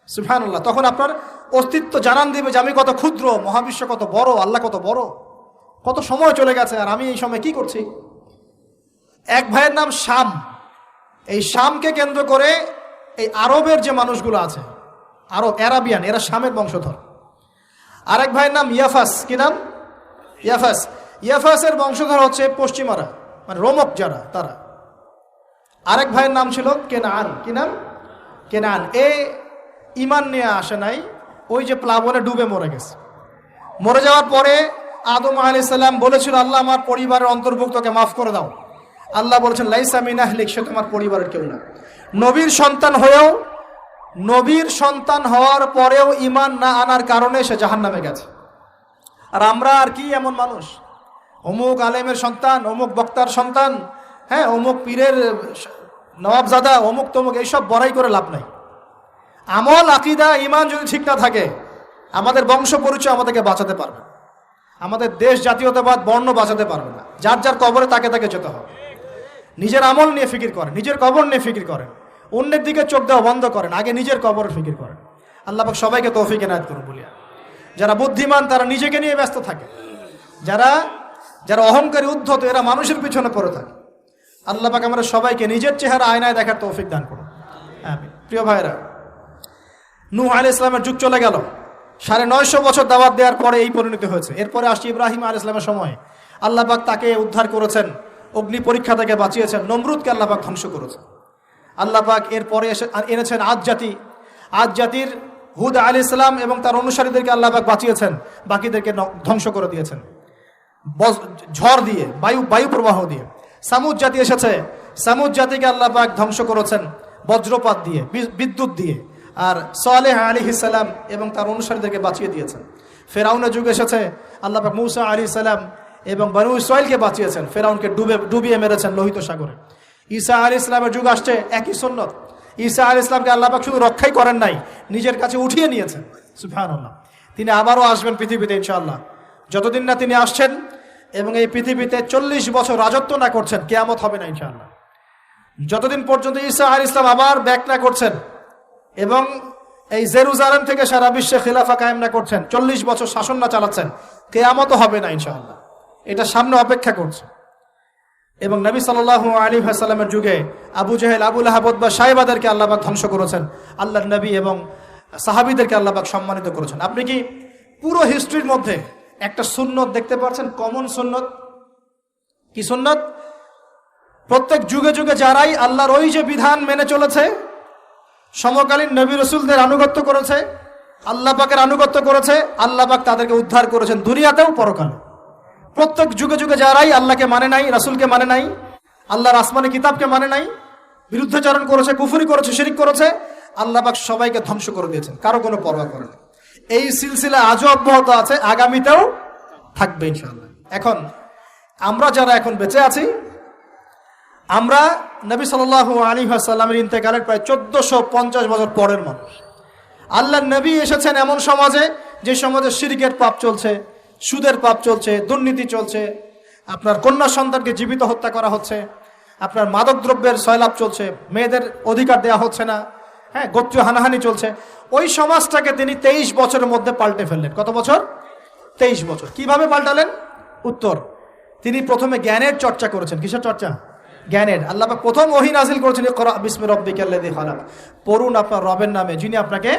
সুবহানাল্লাহ। তখন আপনার অস্তিত্ব জানান দিবে যে আমি কত ক্ষুদ্র, মহাবিশ্ব কত বড়, আল্লাহ কত বড়, কত সময় চলে গেছে আর আমি এই সময় কি করছি। এক ভাইয়ের নাম শাম। এই শামকে কেন্দ্র করে এই আরবের যে মানুষগুলো আছে, আরব, অ্যারাবিয়ান, এরা শামের বংশধর। আরেক ভাইয়ের নাম ইয়াফাস। কি নাম? ইয়াফাস। ইয়াফাসের বংশধর হচ্ছে পশ্চিমারা, মানে রোমক যারা, তারা। আরেক ভাইয়ের নাম ছিল কেনান। কি নাম? কেনান। এ ইমান নিয়ে আসে নাই, ওই যে প্লাবনে ডুবে মরে গেছে। মরে যাওয়ার পরে আদম আলাইহিস সালাম বলেছিল, আল্লাহ আমার পরিবারের অন্তর্ভুক্তকে মাফ করে দাও। আল্লাহ বলেছেন, লাইসা মিন আহলিক, সে তোমার পরিবারের কেউ না। নবীর সন্তান হওয়ার পরেও ইমান না আনার কারণে সে জাহান্নামে গেছে। আর আমরা আর কি এমন মানুষ, অমুক আলেমের সন্তান, অমুক বক্তার সন্তান, হ্যাঁ, অমুক পীরের নবাবজাদা, অমুক তমুক, এইসব বড়াই করে লাভ নাই। আমল, আকীদা, ইমান যদি ঠিক না থাকে, আমাদের বংশ পরিচয় আমাদেরকে বাঁচাতে পারবে, আমাদের দেশ জাতীয়তাবাদ বর্ণ বাঁচাতে পারবে না। যার যার কবরে তাকে তাকে যেতে হবে। নিজের আমল নিয়ে ফিকির করেন, নিজের কবর নিয়ে ফিকির করেন, অন্যের দিকে চোখ দেওয়া বন্ধ করেন, আগে নিজের কবরের ফিকির করেন। আল্লাহ পাক সবাইকে তৌফিক এনায়েত করুন বলিয়া। যারা বুদ্ধিমান তারা নিজেকে নিয়ে ব্যস্ত থাকে, যারা অহংকারী, উদ্ধত, এরা মানুষের পিছনে পড়ে থাকে। আল্লাহ পাক আমরা সবাইকে নিজের চেহারা আয়নায় দেখার তৌফিক দান করুন, আমিন। প্রিয় ভাইরা, নূহ আলাইহিস সালামের যুগ চলে গেল। 950 বছর দাওয়াত দেওয়ার পরে এই পরিণতি হয়েছে। এরপরে আসছে ইব্রাহিম আলাইহিস সালামের সময়। আল্লাহ পাক তাকে উদ্ধার করেছেন, অগ্নি পরীক্ষা থেকে বাঁচিয়েছেন। নমরুদকে আল্লাহ পাক ধ্বংস করেছেন। আল্লাহ পাক এরপরে এনেছেন আদ জাতি। আদ জাতির হুদ আলাইহিস সালাম এবং তার অনুসারীদেরকে আল্লাহ পাক বাঁচিয়েছেন, বাকিদেরকে ধ্বংস করে দিয়েছেন ঝড় দিয়ে, বায়ু প্রবাহ দিয়ে। সামুদ জাতি এসেছে, সামুদ জাতিকে আল্লাহ পাক ধ্বংস করেছেন বজ্রপাত দিয়ে, বিদ্যুৎ দিয়ে। আর সালেহ আলাইহিস সালাম এবং তার অনুসারীদেরকে বাঁচিয়ে দিয়েছেন। ফেরাউনের যুগ এসেছে, আল্লাহ পাক মূসা আলাইহিস সালাম এবং বনু ইসরাইলকে বাঁচিয়েছেন, ফেরাউনকে ডুবিয়ে মেরেছেন লোহিত সাগরে। ঈসা আলাইহিস সালামের যুগ আসছে, একই সুন্নত। ঈসা আলাইহিস সালামকে আল্লাহ পাক শুধু রক্ষাই করেন নাই, নিজের কাছে উঠিয়ে নিয়েছেন, সুবহানাল্লাহ। তিনি আবারও আসবেন পৃথিবীতে ইনশাআল্লাহ। যতদিন না তিনি আসছেন এবং এই পৃথিবীতে 40 বছর রাজত্ব না করছেন, কিয়ামত হবে না ইনশাআল্লাহ। যতদিন পর্যন্ত ঈসা আলাইহিস সালাম আবার ব্যাক না করছেন এবং এই জেরুজালেম থেকে সারা বিশ্বে খিলাফা কায়েম না করছেন, 40 বছর শাসন না চালাচ্ছেন, কিয়ামত হবে না ইনশাআল্লাহ। এটা সামনে অপেক্ষা করছে। এবং নবী সাল্লাল্লাহু আলাইহি ওয়াসাল্লামের যুগে আবু জেহেল, আবু লাহাব বা সাহেবাদেরকে আল্লাহ পাক ধ্বংস করেছেন, আল্লাহর নবী এবং সাহাবীদেরকে আল্লাহ পাক সম্মানিত করেছেন। আপনি কি পুরো হিস্ট্রির মধ্যে একটা সুন্নত দেখতে পাচ্ছেন, কমন সুন্নত? কি সুন্নত? প্রত্যেক যুগে যুগে যারাই আল্লাহর ওই যে বিধান মেনে চলেছে, সমকালীন নবী রাসূলদের আনুগত্য করেছে, আল্লাহ পাকের আনুগত্য করেছে, আল্লাহ পাক তাদেরকে উদ্ধার করেছেন দুনিয়াতেও পরকালে। প্রত্যেক যুগে যুগে যারাই আল্লাহকে মানে নাই, রাসূলকে মানে নাই, আল্লাহর আসমানি কিতাবকে মানে নাই, বিরুদ্ধাচরণ করেছে, কুফরি করেছে, শিরিক করেছে, আল্লাহ পাক সবাইকে ধ্বংস করে দিয়েছেন, কারো কোনো পরোয়া করেন। এই সিলসিলা আজও অব্যাহত আছে, আগামীতেও থাকবে ইনশাআল্লাহ। এখন আমরা যারা এখন বেঁচে আছি, আমরা নবী সাল্লাল্লাহু আলাইহি ওয়াসাল্লামের ইন্তেকালের প্রায় 1450 বছর পরের মানুষ। আল্লাহর নবী এসেছেন এমন সমাজে, যে সমাজে শিরকের পাপ চলছে, সুদের পাপ চলছে, দুর্নীতি চলছে, আপনার কন্যা সন্তানকে জীবিত হত্যা করা হচ্ছে, আপনার মাদক দ্রব্যের সয়লাভ চলছে, মেয়েদের অধিকার দেওয়া হচ্ছে না, হ্যাঁ, গোত্রীয় হানাহানি চলছে। ওই সমাজটাকে তিনি 23 বছরের মধ্যে পাল্টে ফেললেন। কত বছর? 23 বছর। কিভাবে পাল্টালেন? উত্তর, তিনি প্রথমে জ্ঞানের চর্চা করেছেন। কিসের চর্চা? জ্ঞানের। আল্লাহ পাক প্রথম ওহী নাযিল করেছেন, ইকরা বিসমি রাব্বিকাল্লাযী খালাক, পড়ুন আপনার রবের নামে যিনি আপনাকে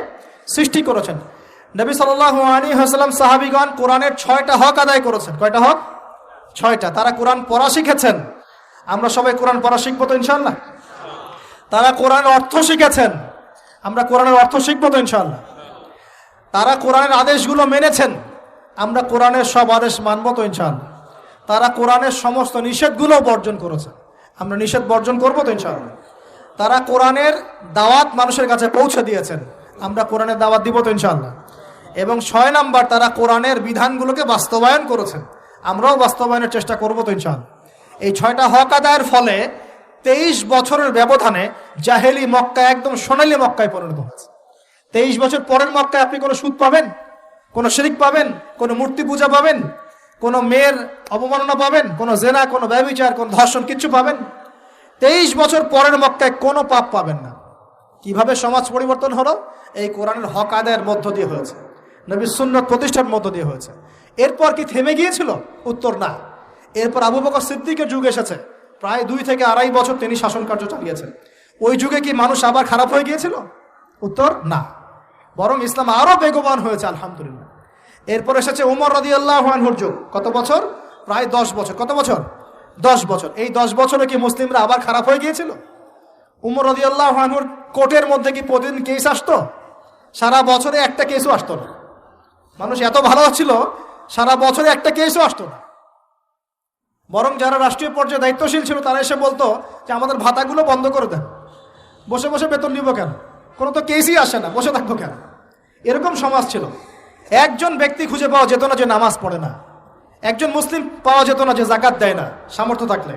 সৃষ্টি করেছেন। নবী সাল্লাল্লাহু আলাইহি ওয়াসাল্লাম সাহাবীগণ কোরআনের 6টা হক আদায় করেছেন। কয়টা হক? 6টা। তারা কোরআন পড়া শিখেছেন। আমরা সবাই কোরআন পড়া শিখবো তো ইনশাআল্লাহ? তারা কোরআনের অর্থ শিখেছেন। আমরা কোরআনের অর্থ শিখবো তো ইনশাআল্লাহ? তারা কোরআনের আদেশগুলো মেনেছেন। আমরা কোরআনের সব আদেশ মানবো তো ইনশাআল্লাহ? তারা কোরআনের সমস্ত নিষেধগুলো বর্জন করেছে। আমরা নিষেধ বর্জন করবো তো ইনশাআল্লাহ? তারা কোরআনের দাওয়াত মানুষের কাছে পৌঁছে দিয়েছেন। আমরা কোরআনের দাওয়াত দিব তো ইনশাআল্লাহ? এবং 6 নাম্বার, তারা কোরআনের বিধানগুলোকে বাস্তবায়ন করেছেন। আমরাও বাস্তবায়নের চেষ্টা করবো তো ইনশাআল্লাহ? এই 6টা হক আদায়ের ফলে 23 বছরের ব্যবধানে জাহেলি মক্কা একদম সোনালী মক্কায় পরিণত হয়েছে। 23 বছর পরের মক্কায় আপনি কোনো সুদ পাবেন, কোনো শিরক পাবেন, কোনো মূর্তি পূজা পাবেন, কোনো মেয়ের অবমাননা পাবেন, কোনো জেনা, কোনো ব্যভিচার, কোনো ধর্ষণ, কিচ্ছু পাবেন? 23 বছর পরের মক্কায় কোনো পাপ পাবেন না। কিভাবে সমাজ পরিবর্তন হলো? এই কোরআনের হক আদায়ের মধ্য দিয়ে হয়েছে, নবীর সুন্নাত প্রতিষ্ঠার মধ্য দিয়ে হয়েছে। এরপর কি থেমে গিয়েছিল? উত্তর, না। এরপর আবু বকর সিদ্দিকের যুগ এসেছে। প্রায় 2 থেকে 2.5 বছর তিনি শাসন কার্য চালিয়েছেন। ওই যুগে কি মানুষ আবার খারাপ হয়ে গিয়েছিল? উত্তর, না। বরং ইসলাম আরো বেগবান হয়েছে, আলহামদুলিল্লাহ। এরপর এসেছে ওমর রাদিয়াল্লাহু আনহুর যুগ। কত বছর? প্রায় 10 বছর। কত বছর? 10 বছর। এই 10 বছরে কি মুসলিমরা আবার খারাপ হয়ে গিয়েছিল? ওমর রাদিয়াল্লাহু আনহুর কোর্টের মধ্যে কি প্রতিদিন কেস আসতো? সারা বছরে একটা কেসও আসতো না। মানুষ এত ভালো ছিল, সারা বছরে একটা কেসও আসতো না। বরং যারা রাষ্ট্রীয় পর্যায়ে দায়িত্বশীল ছিল তারা এসে বলতো যে আমাদের ভাতাগুলো বন্ধ করে দেন, বসে বসে বেতন নিব কেন, কোনো তো কেসই আসে না, বসে থাকবো কেন। এরকম সমাজ ছিল। একজন ব্যক্তি খুঁজে পাওয়া যেত না যে নামাজ পড়ে না, একজন মুসলিম পাওয়া যেত না যে জাকাত দেয় না সামর্থ্য থাকলে,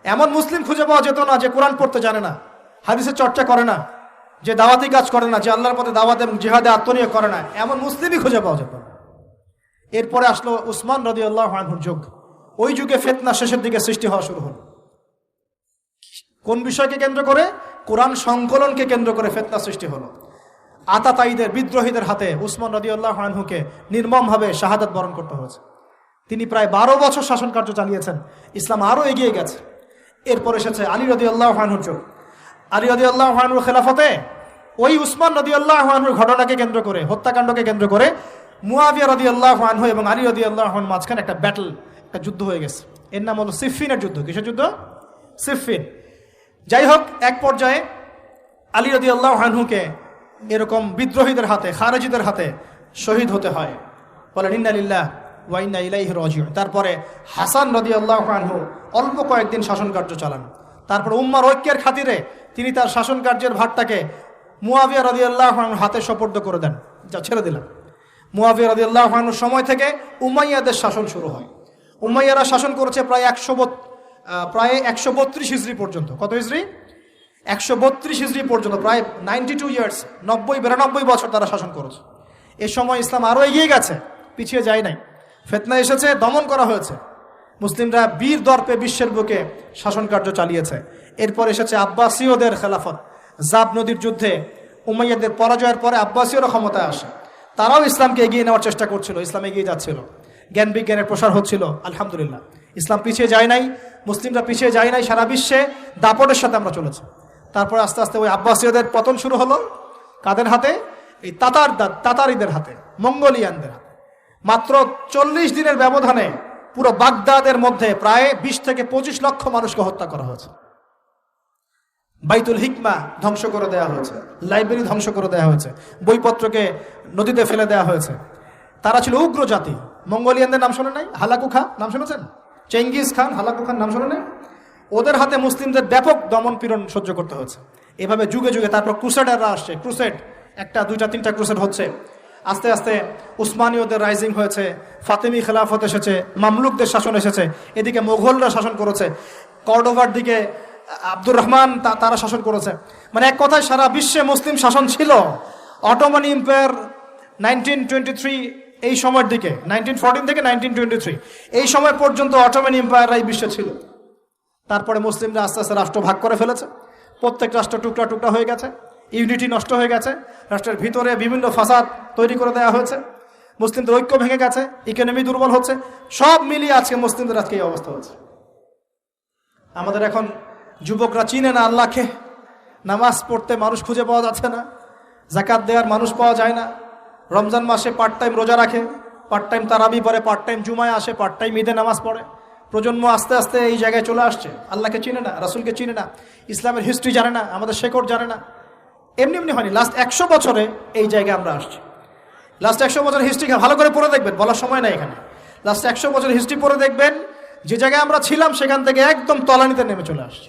এমন মুসলিম খুঁজে পাওয়া যেত না যে কোরআন পড়তে জানে না, হাদিসের চর্চা করে না, যে দাওয়াতি কাজ করে না, যে আল্লাহর পথে দাওয়াত এবং জিহাদে আত্মনিয়োগ করে না, এমন মুসলিমই খুঁজে পাওয়া যেত না। এরপরে আসলো উসমান রাদিয়াল্লাহু আনহুর যুগ। ওই যুগে ফিতনা শেষের দিকে সৃষ্টি হওয়া শুরু হলো। কোন বিষয়কে কেন্দ্র করে? কোরআন সংকলনকে কেন্দ্র করে ফিতনা সৃষ্টি হলো। আতাতায়ীদের, বিদ্রোহীদের হাতে উসমান রাদিয়াল্লাহু আনহুকে নির্মমভাবে শাহাদাত বরণ করতে হয়েছে। তিনি প্রায় 12 বছর শাসন কার্য চালিয়েছেন। ইসলাম আরো এগিয়ে গেছে। এরপর এসেছে আলী রাদিয়াল্লাহু আনহুর যুগ। আলী রাদিয়াল্লাহু আনহুর খেলাফতে ওই উসমান রাদিয়াল্লাহু আনহুর ঘটনাকে কেন্দ্র করে, হত্যাকাণ্ডকে কেন্দ্র করে মুয়াবিয়া রাদিয়াল্লাহু আনহু এবং আলী রাদিয়াল্লাহু আনহুর মাঝখানে একটা ব্যাটল, একটা যুদ্ধ হয়ে গেছে। এর নাম হলো সিফফিনের যুদ্ধ। কিসের যুদ্ধ? সিফফিন। যাই হোক, এক পর্যায়ে আলী রাদিয়াল্লাহু আনহুকে এরকম বিদ্রোহীদের হাতে, খারেজিদের হাতে শহীদ হতে হয়। বলেন ইন্না লিল্লাহি ওয়া ইন্না ইলাইহি রাজিউন। তারপরে হাসান রাদিয়াল্লাহু আনহু অল্প কয়েকদিন শাসন কার্য চালান। তারপর উম্মার ঐক্যের খাতিরে তিনি তার শাসন কার্যের ভারটাকে মুয়াবিয়া রাদিয়াল্লাহু আনহুর হাতে সুপর্দ করে দেন, যা ছেড়ে দিলাম। মুয়াবিয়া রাদিয়াল্লাহু আনহুর সময় থেকে উমাইয়াদের শাসন শুরু হয়। উমাইয়ারা শাসন করেছে প্রায় 132 হিজরি পর্যন্ত। কত হিজরি? 132 হিজরি পর্যন্ত, প্রায় 92 ইয়ার্স, 90-92 বছর তারা শাসন করেছে। এ সময় ইসলাম আরো এগিয়ে গেছে, পিছিয়ে যায় নাই। ফিতনা এসেছে, দমন করা হয়েছে। মুসলিমরা বীর দর্পে বিশ্বের বুকে শাসন কার্য চালিয়েছে। এরপর এসেছে আব্বাসীয়দের খেলাফত। জাব নদীর যুদ্ধে উমাইয়াদের পরাজয়ের পরে আব্বাসীয়রা ক্ষমতায় আসে। তারাও ইসলামকে এগিয়ে নেওয়ার চেষ্টা করছিল, ইসলাম এগিয়ে যাচ্ছিল, জ্ঞান বিজ্ঞানের প্রসার হচ্ছিল। আলহামদুলিল্লাহ, ইসলাম পিছিয়ে যায় নাই, মুসলিমরা পিছিয়ে যায় নাই। সারা বিশ্বে দাপটের সাথে আমরা চলেছি। তারপর আস্তে আস্তে ওই আব্বাসীয়দের পতন শুরু হলো। কাদের হাতে? এই তাতারিদের হাতে, মঙ্গোলিয়ানদের হাতে। মাত্র 40 দিনের ব্যবধানে পুরো বাগদাদের মধ্যে প্রায় 20 থেকে 25 লক্ষ মানুষকে হত্যা করা হয়েছে। বাইতুল হিকমা ধ্বংস করে দেওয়া হয়েছে, লাইব্রেরি ধ্বংস করে দেওয়া হয়েছে, বইপত্রকে নদীতে ফেলে দেওয়া হয়েছে। তারা ছিল উগ্র জাতি। মঙ্গোলিয়ানদের নাম শোনেন নাই? হালাকু খা নাম শুনেছেন? চেঙ্গিস খান, হালাকু খান নাম শোনেন নাই? ওদের হাতে মুসলিমদের ব্যাপক দমন পীড়ন সহ্য করতে হচ্ছে। এভাবে যুগে যুগে তারপর ক্রুসেডাররা আসছে। ক্রুসেড 1টা 2টা 3টা ক্রুসেড হচ্ছে। আস্তে আস্তে উসমানীয়দের রাইজিং হয়েছে, ফাতেমি খেলাফত এসেছে, মামলুকদের শাসন এসেছে, এদিকে মোগলরা শাসন করেছে। কর্ডোভার দিকে আব্দুর রহমান তারা শাসন করেছে। মানে এক কথায় সারা বিশ্বে মুসলিম শাসন ছিল। অটোমান এম্পায়ার 1923 এই সময়ের দিকে, 1914 থেকে 1923 এই সময় পর্যন্ত অটোমান এম্পায়ার এই বিশ্বে ছিল। তারপরে মুসলিমরা আস্তে আস্তে রাষ্ট্র ভাগ করে ফেলেছে, প্রত্যেক রাষ্ট্র টুকরা টুকরা হয়ে গেছে, ইউনিটি নষ্ট হয়ে গেছে, রাষ্ট্রের ভিতরে বিভিন্ন ফাসাদ তৈরি করে দেওয়া হয়েছে, মুসলিমদের ঐক্য ভেঙে গেছে, ইকোনমি দুর্বল হচ্ছে, সব মিলিয়ে আজকে মুসলিমদের আজকে এই অবস্থা হচ্ছে। আমাদের এখন যুবকরা চিনে না আল্লাহকে, নামাজ পড়তে মানুষ খুঁজে পাওয়া যাচ্ছে না, যাকাত দেওয়ার মানুষ পাওয়া যায় না, রমজান মাসে পার্ট টাইম রোজা রাখে, পার্ট টাইম তারাবি পড়ে, পার্ট টাইম জুমায় আসে, পার্ট টাইম ঈদে নামাজ পড়ে। প্রজন্ম আস্তে আস্তে এই জায়গায় চলে আসছে, আল্লাহকে চিনে না, রাসূলকে চিনে না, ইসলামের হিস্ট্রি জানে না, আমাদের শেকড় জানে না। এমনি এমনি হয়নি, লাস্ট 100 বছরে এই জায়গায় আমরা আসছি। লাস্ট 100 বছরের হিস্ট্রি ভালো করে পড়ে দেখবেন, বলার সময় নাই এখানে। লাস্ট 100 বছরের হিস্ট্রি পড়ে দেখবেন যে জায়গায় আমরা ছিলাম সেখান থেকে একদম তলানিতে নেমে চলে আসছি।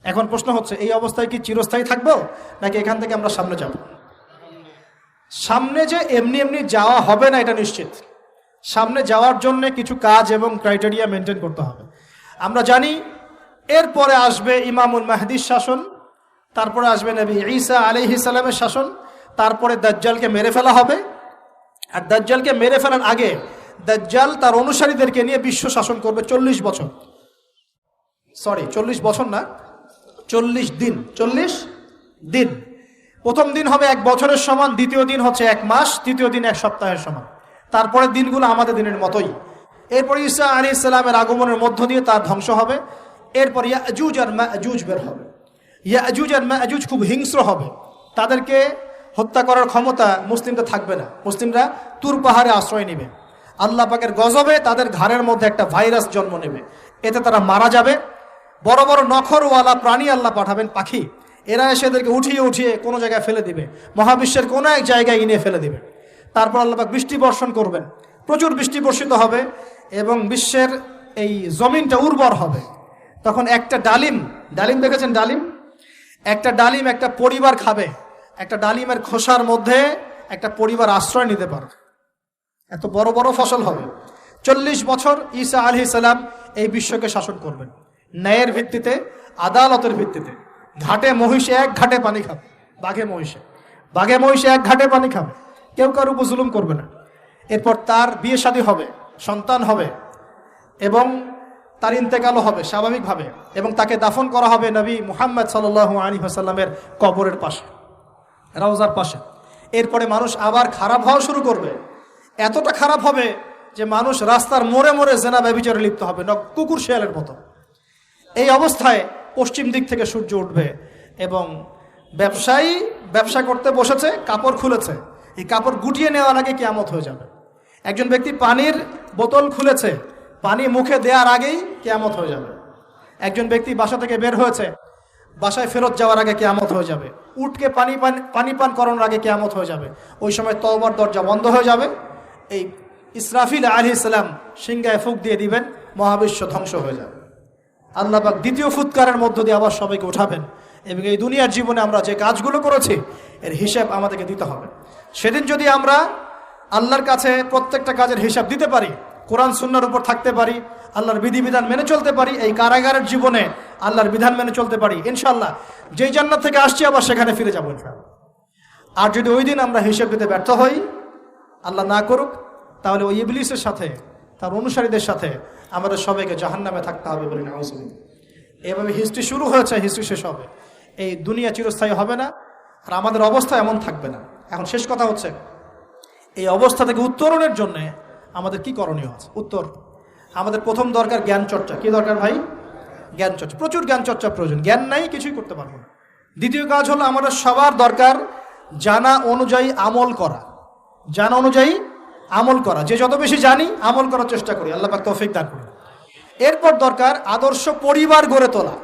এখন প্রশ্ন হচ্ছে, এই অবস্থায় কি চিরস্থায়ী থাকবো, নাকি এখান থেকে আমরা সামনে যাব? সামনে যে এমনি এমনি যাওয়া হবে না এটা নিশ্চিত। সামনে যাওয়ার জন্য কিছু কাজ এবং ক্রাইটেরিয়া মেনটেন করতে হবে। আমরা জানি এরপরে আসবে ইমামুল মাহদির শাসন, তারপরে আসবে নবী ঈসা আলাইহিস সালামের শাসন, তারপরে দাজ্জালকে মেরে ফেলা হবে। আর দাজ্জালকে মেরে ফেলার আগে দাজ্জাল তার অনুসারীদেরকে নিয়ে বিশ্ব শাসন করবে 40 বছর। 40 বছর না, 40 দিন। 40 দিন। প্রথম দিন হবে 1 বছরের সমান, দ্বিতীয় দিন হচ্ছে 1 মাস, তৃতীয় দিন 1 সপ্তাহের সমান। তারপরে দিনগুলো আমাদের দিনের মতোই। এরপর ঈসা আলাইহিস সালামের আগমনের মধ্য দিয়ে তার ধ্বংস হবে। এরপর ইয়াজুজ আর মাজুজ বের হবে। ইয়াজুজ আর মাজুজ খুব হিংস্র হবে, তাদেরকে হত্যা করার ক্ষমতা মুসলিমদের থাকবে না। মুসলিমরা তুর পাহাড়ে আশ্রয় নেবে, আল্লাহ পাকের গজবে তাদের ঘাড়ের মধ্যে একটা ভাইরাস জন্ম নেবে, এতে তারা মারা যাবে। বড় বড় নখরওয়ালা প্রাণী আল্লাহ পাঠাবেন, পাখি, এরা এসে এদেরকে উঠিয়ে উঠিয়ে কোনো জায়গায় ফেলে দিবে, মহাবিশ্বের কোনো এক জায়গায় এনে ফেলে দিবে। তারপর আল্লাহ পাক বৃষ্টি বর্ষণ করবেন, প্রচুর বৃষ্টি বর্ষিত হবে এবং বিশ্বের এই জমিনটা উর্বর হবে। তখন একটা ডালিম দেখেছেন ডালিম? একটা ডালিম একটা পরিবার খাবে, একটা ডালিমের খোসার মধ্যে একটা পরিবার আশ্রয় নিতে পারবে, এত বড় বড় ফসল হবে। 40 বছর ঈসা আলাইহিস সালাম এই বিশ্বকে শাসন করবেন ন্যায়ের ভিত্তিতে, আদালতের ভিত্তিতে। ঘাটে মহিষে 1 ঘাটে পানি খাবে, বাঘে মহিষে 1 ঘাটে পানি খাবে, কেউ কার উপর জুলুম করবে না। এরপর তার বিয়ে শাদী হবে, সন্তান হবে এবং তার ইন্তেকালও হবে স্বাভাবিকভাবে, এবং তাকে দাফন করা হবে নবী মুহাম্মদ সাল্লাল্লাহু আলাইহি ওয়াসাল্লামের কবরের পাশে, রওজার পাশে। এরপরে মানুষ আবার খারাপ হওয়া শুরু করবে, এতটা খারাপ হবে যে মানুষ রাস্তার মোড়ে মোড়ে জেনা ব্যভিচারে লিপ্ত হবে, কুকুর শেয়ালের মতো। এই অবস্থায় পশ্চিম দিক থেকে সূর্য উঠবে এবং ব্যবসায়ী ব্যবসা করতে বসেছে, কাপড় খুলেছে, এই কাপড় গুটিয়ে নেওয়ার আগে কিয়ামত হয়ে যাবে। একজন ব্যক্তি পানির বোতল খুলেছে, পানি মুখে দেওয়ার আগেই কিয়ামত হয়ে যাবে। একজন ব্যক্তি বাসা থেকে বের হয়েছে, বাসায় ফেরত যাওয়ার আগে কিয়ামত হয়ে যাবে। উঠকে পানি পান করানোর আগে কিয়ামত হয়ে যাবে। ওই সময় তওবার দরজা বন্ধ হয়ে যাবে। এই ইসরাফিল আলাইহিস সালাম সিংহায় ফুঁক দিয়ে দিবেন, মহাবিশ্ব ধ্বংস হয়ে যাবে। আল্লাহ পাক দ্বিতীয় ফুৎকারের মধ্য দিয়ে আবার সবাইকে উঠাবেন এবং এই দুনিয়ার জীবনে আমরা যে কাজগুলো করেছি এর হিসাব আমাদেরকে দিতে হবে। সেদিন যদি আমরা আল্লাহর কাছে প্রত্যেকটা কাজের হিসাব দিতে পারি, কোরআন সুন্নাহর উপর থাকতে পারি, আল্লাহর বিধিবিধান মেনে চলতে পারি, এই কারাগারের জীবনে আল্লাহর বিধান মেনে চলতে পারি, ইনশাআল্লাহ যেই জান্নাত থেকে আসছি আবার সেখানে ফিরে যাবো ইনশাআল্লাহ। আর যদি ওই দিন আমরা হিসাব দিতে ব্যর্থ হই, আল্লাহ না করুক, তাহলে ওই ইবলিসের সাথে, তার অনুসারীদের সাথে আমাদের সবাইকে জাহান্নামে থাকতে হবে বলে না। এভাবে হিস্ট্রি শুরু হয়েছে, হিস্ট্রি শেষ হবে। এই দুনিয়া চিরস্থায়ী হবে না, আর আমাদের অবস্থা এমন থাকবে না। এখন শেষ কথা হচ্ছে, এই অবস্থা থেকে উত্তরণের জন্য আমাদের কি করণীয় আছে? উত্তর, আমাদের প্রথম দরকার জ্ঞান চর্চা। কি দরকার ভাই? জ্ঞান চর্চা, প্রচুর জ্ঞান চর্চা প্রয়োজন। জ্ঞান নাই কিছুই করতে পারবো না। দ্বিতীয় কাজ হলো আমাদের সবার দরকার জানা অনুযায়ী আমল করা। জানা অনুযায়ী আমল করা, যে যত বেশি জানি আমল করার চেষ্টা করি, আল্লাহ পাক তৌফিক দান করুন। এরপর দরকার আদর্শ পরিবার গড়ে তোলা।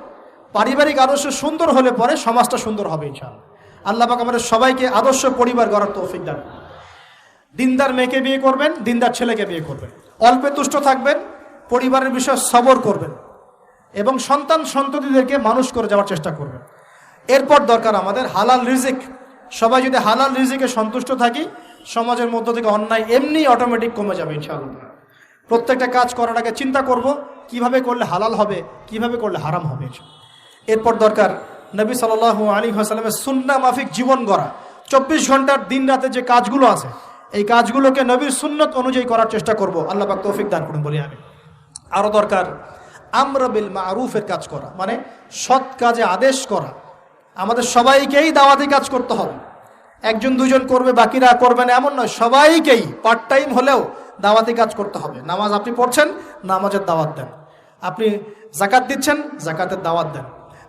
পারিবারিক আদর্শ সুন্দর হলে পরে সমাজটা সুন্দর হবে ইনশাআল্লাহ। আল্লাহ পাক আমাদের সবাইকে আদর্শ পরিবার গড়ার তৌফিক দান করুন। দিনদার মেয়েকে বিয়ে করবেন, দিনদার ছেলেকে বিয়ে করবেন, অল্পে তুষ্ট থাকবেন, পরিবারের বিষয়ে সবর করবেন এবং সন্তান সন্ততিদেরকে মানুষ করে যাওয়ার চেষ্টা করবেন। এরপর দরকার আমাদের হালাল রিজিক। সবাই যদি হালাল রিজিকে সন্তুষ্ট থাকি, সমাজের মধ্য থেকে অন্যায় এমনি অটোমেটিক কমে যাবে ইনশাআল্লাহ। প্রত্যেকটা কাজ করার আগে চিন্তা করব কিভাবে করলে হালাল হবে, কিভাবে করলে হারাম হবে। এরপর দরকার নবী সাল্লাল্লাহু আলাইহি ওয়াসাল্লামের সুন্নাহ মাফিক জীবন গড়া। 24 ঘন্টার দিন রাতে যে কাজগুলো আছে এই কাজগুলোকে নবীর সুন্নত অনুযায়ী করার চেষ্টা করব। আল্লাহ পাক তৌফিক দান করুন বলি আমি। আরও দরকার আমর বিল মারুফের কাজ করা, মানে সৎ কাজে আদেশ করা। আমাদের সবাইকেই দাওয়াতি কাজ করতে হবে। একজন দুজন করবে বাকিরা করবে না এমন নয়, সবাইকেই পার্ট টাইম হলেও দাওয়াতি কাজ করতে হবে। নামাজ আপনি পড়ছেন, নামাজের দাওয়াত দেন। আপনি জাকাত দিচ্ছেন, জাকাতের দাওয়াত দেন।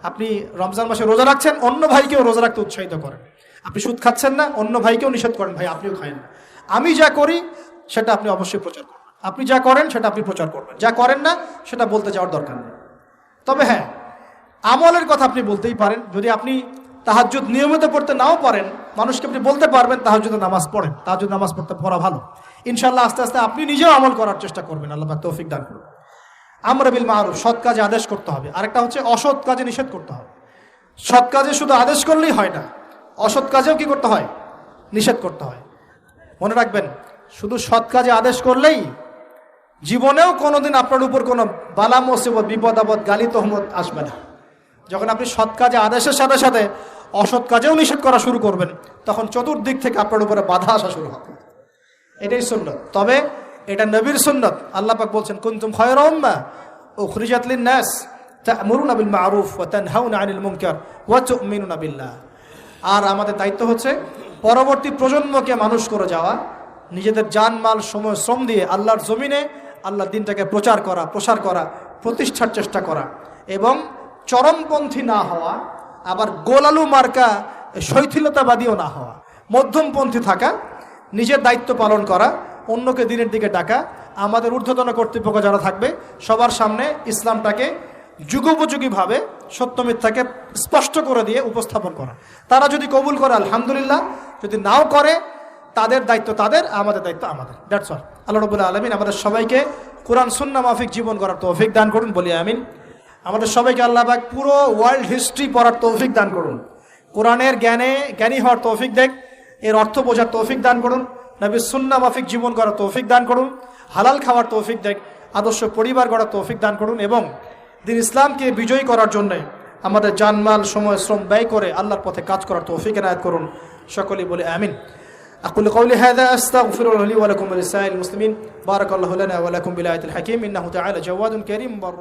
আপনি রমজান মাসে রোজা রাখছেন, অন্য ভাইকেও রোজা রাখতে উৎসাহিত করেন। আপনি সুদ খাচ্ছেন না, অন্য ভাইকেও নিষেধ করেন, ভাই আপনিও খায়েন না। আমি যা করি সেটা আপনি অবশ্যই প্রচার করবেন। আপনি যা করেন সেটা আপনি প্রচার করবেন, যা করেন না সেটা বলতে যাওয়ার দরকার নেই। তবে হ্যাঁ, আমলের কথা আপনি বলতেই পারেন। যদি আপনি তাহাজ্জুদ নিয়মিত পড়তে নাও পারেন, মানুষকে আপনি বলতে পারবেন তাহাজ্জুদে নামাজ পড়েন, তাহাজ্জুদ নামাজ পড়া ভালো। ইনশাআল্লাহ আস্তে আস্তে আপনি নিজেও আমল করার চেষ্টা করবেন। আল্লাহ পাক তৌফিক দান করুন। আমর বিল মারুফ, সৎ কাজে আদেশ করতে হবে। আরেকটা হচ্ছে অসৎ কাজে নিষেধ করতে হবে। সৎ কাজে শুধু আদেশ করলেই হয় না, অসৎ কাজেও কি করতে হয়? নিষেধ করতে হয়। মনে রাখবেন, শুধু সৎ কাজে আদেশ করলেই জীবনেও কোনোদিন আপনার উপর কোনো বালা মুসিবত, বিপদ আপদ, গালি তহমত আসবে না। যখন আপনি সৎ কাজে আদেশের সাথে সাথে অসৎ কাজেও নিষেধ করা শুরু করবেন, তখন চতুর্দিক থেকে আপনার উপরে বাধা আসা শুরু হবে। এটাই সুন্নত। তবে এটা নবীর সুন্নত। আল্লাহ পাক বলছেন, কুনতুম খায়রা উম্মাহ উখরিজাত লিন-নাস তা'মুরুনা বিল মা'রুফ ওয়া তানহাউনা আনিল মুনকার ওয়া তু'মিনুনা বিল্লাহ। আর আমাদের দায়িত্ব হচ্ছে পরবর্তী প্রজন্মকে মানুষ করে যাওয়া, নিজেদের জানমাল সময় শ্রম দিয়ে আল্লাহর জমিনে আল্লাহর দিনটাকে প্রচার করা, প্রসার করা, প্রতিষ্ঠার চেষ্টা করা, এবং চরমপন্থী না হওয়া, আবার গোলালু মার্কা শৈথিলতাবাদীও না হওয়া, মধ্যমপন্থী থাকা, নিজের দায়িত্ব পালন করা, অন্যকে দিনের দিকে ডাকা। আমাদের ঊর্ধ্বতন কর্তৃপক্ষ যারা থাকবে সবার সামনে ইসলামটাকে যুগোপযোগীভাবে সত্য মিথ্যাকে স্পষ্ট করে দিয়ে উপস্থাপন করা। তারা যদি কবুল করে আলহামদুলিল্লাহ, যদি নাও করে তাদের দায়িত্ব তাদের, আমাদের দায়িত্ব আমাদের। That's all. আল্লাহ রাব্বুল আলামিন আমাদের সবাইকে কোরআন সুন্নাহ মাফিক জীবন করার তৌফিক দান করুন বলি আমিন। আমাদের সবাইকে আল্লাহ পাক পুরো ওয়ার্ল্ড হিস্ট্রি পড়ার তৌফিক দান করুন। কোরআনের জ্ঞানী হওয়ার তৌফিক দেখ, এর অর্থ বোঝার তৌফিক দান করুন। নবীর সুন্নাহ মাফিক জীবন করার তৌফিক দান করুন। হালাল খাওয়ার তৌফিক দেখ, আদর্শ পরিবার গড়ার তৌফিক দান করুন। এবং দিন ইসলামকে বিজয়ী করার জন্য আমাদের জানমাল সময় শ্রম ব্যয় করে আল্লাহর পথে কাজ করার তৌফিক এনায়েত করুন। সকলেই বলে আমিন। أقول قولي هذا أستغفر الله لي ولكم ولسائر المسلمين. بارك الله لنا ولكم بالآية الحكيم إنه تعالى جواد كريم بر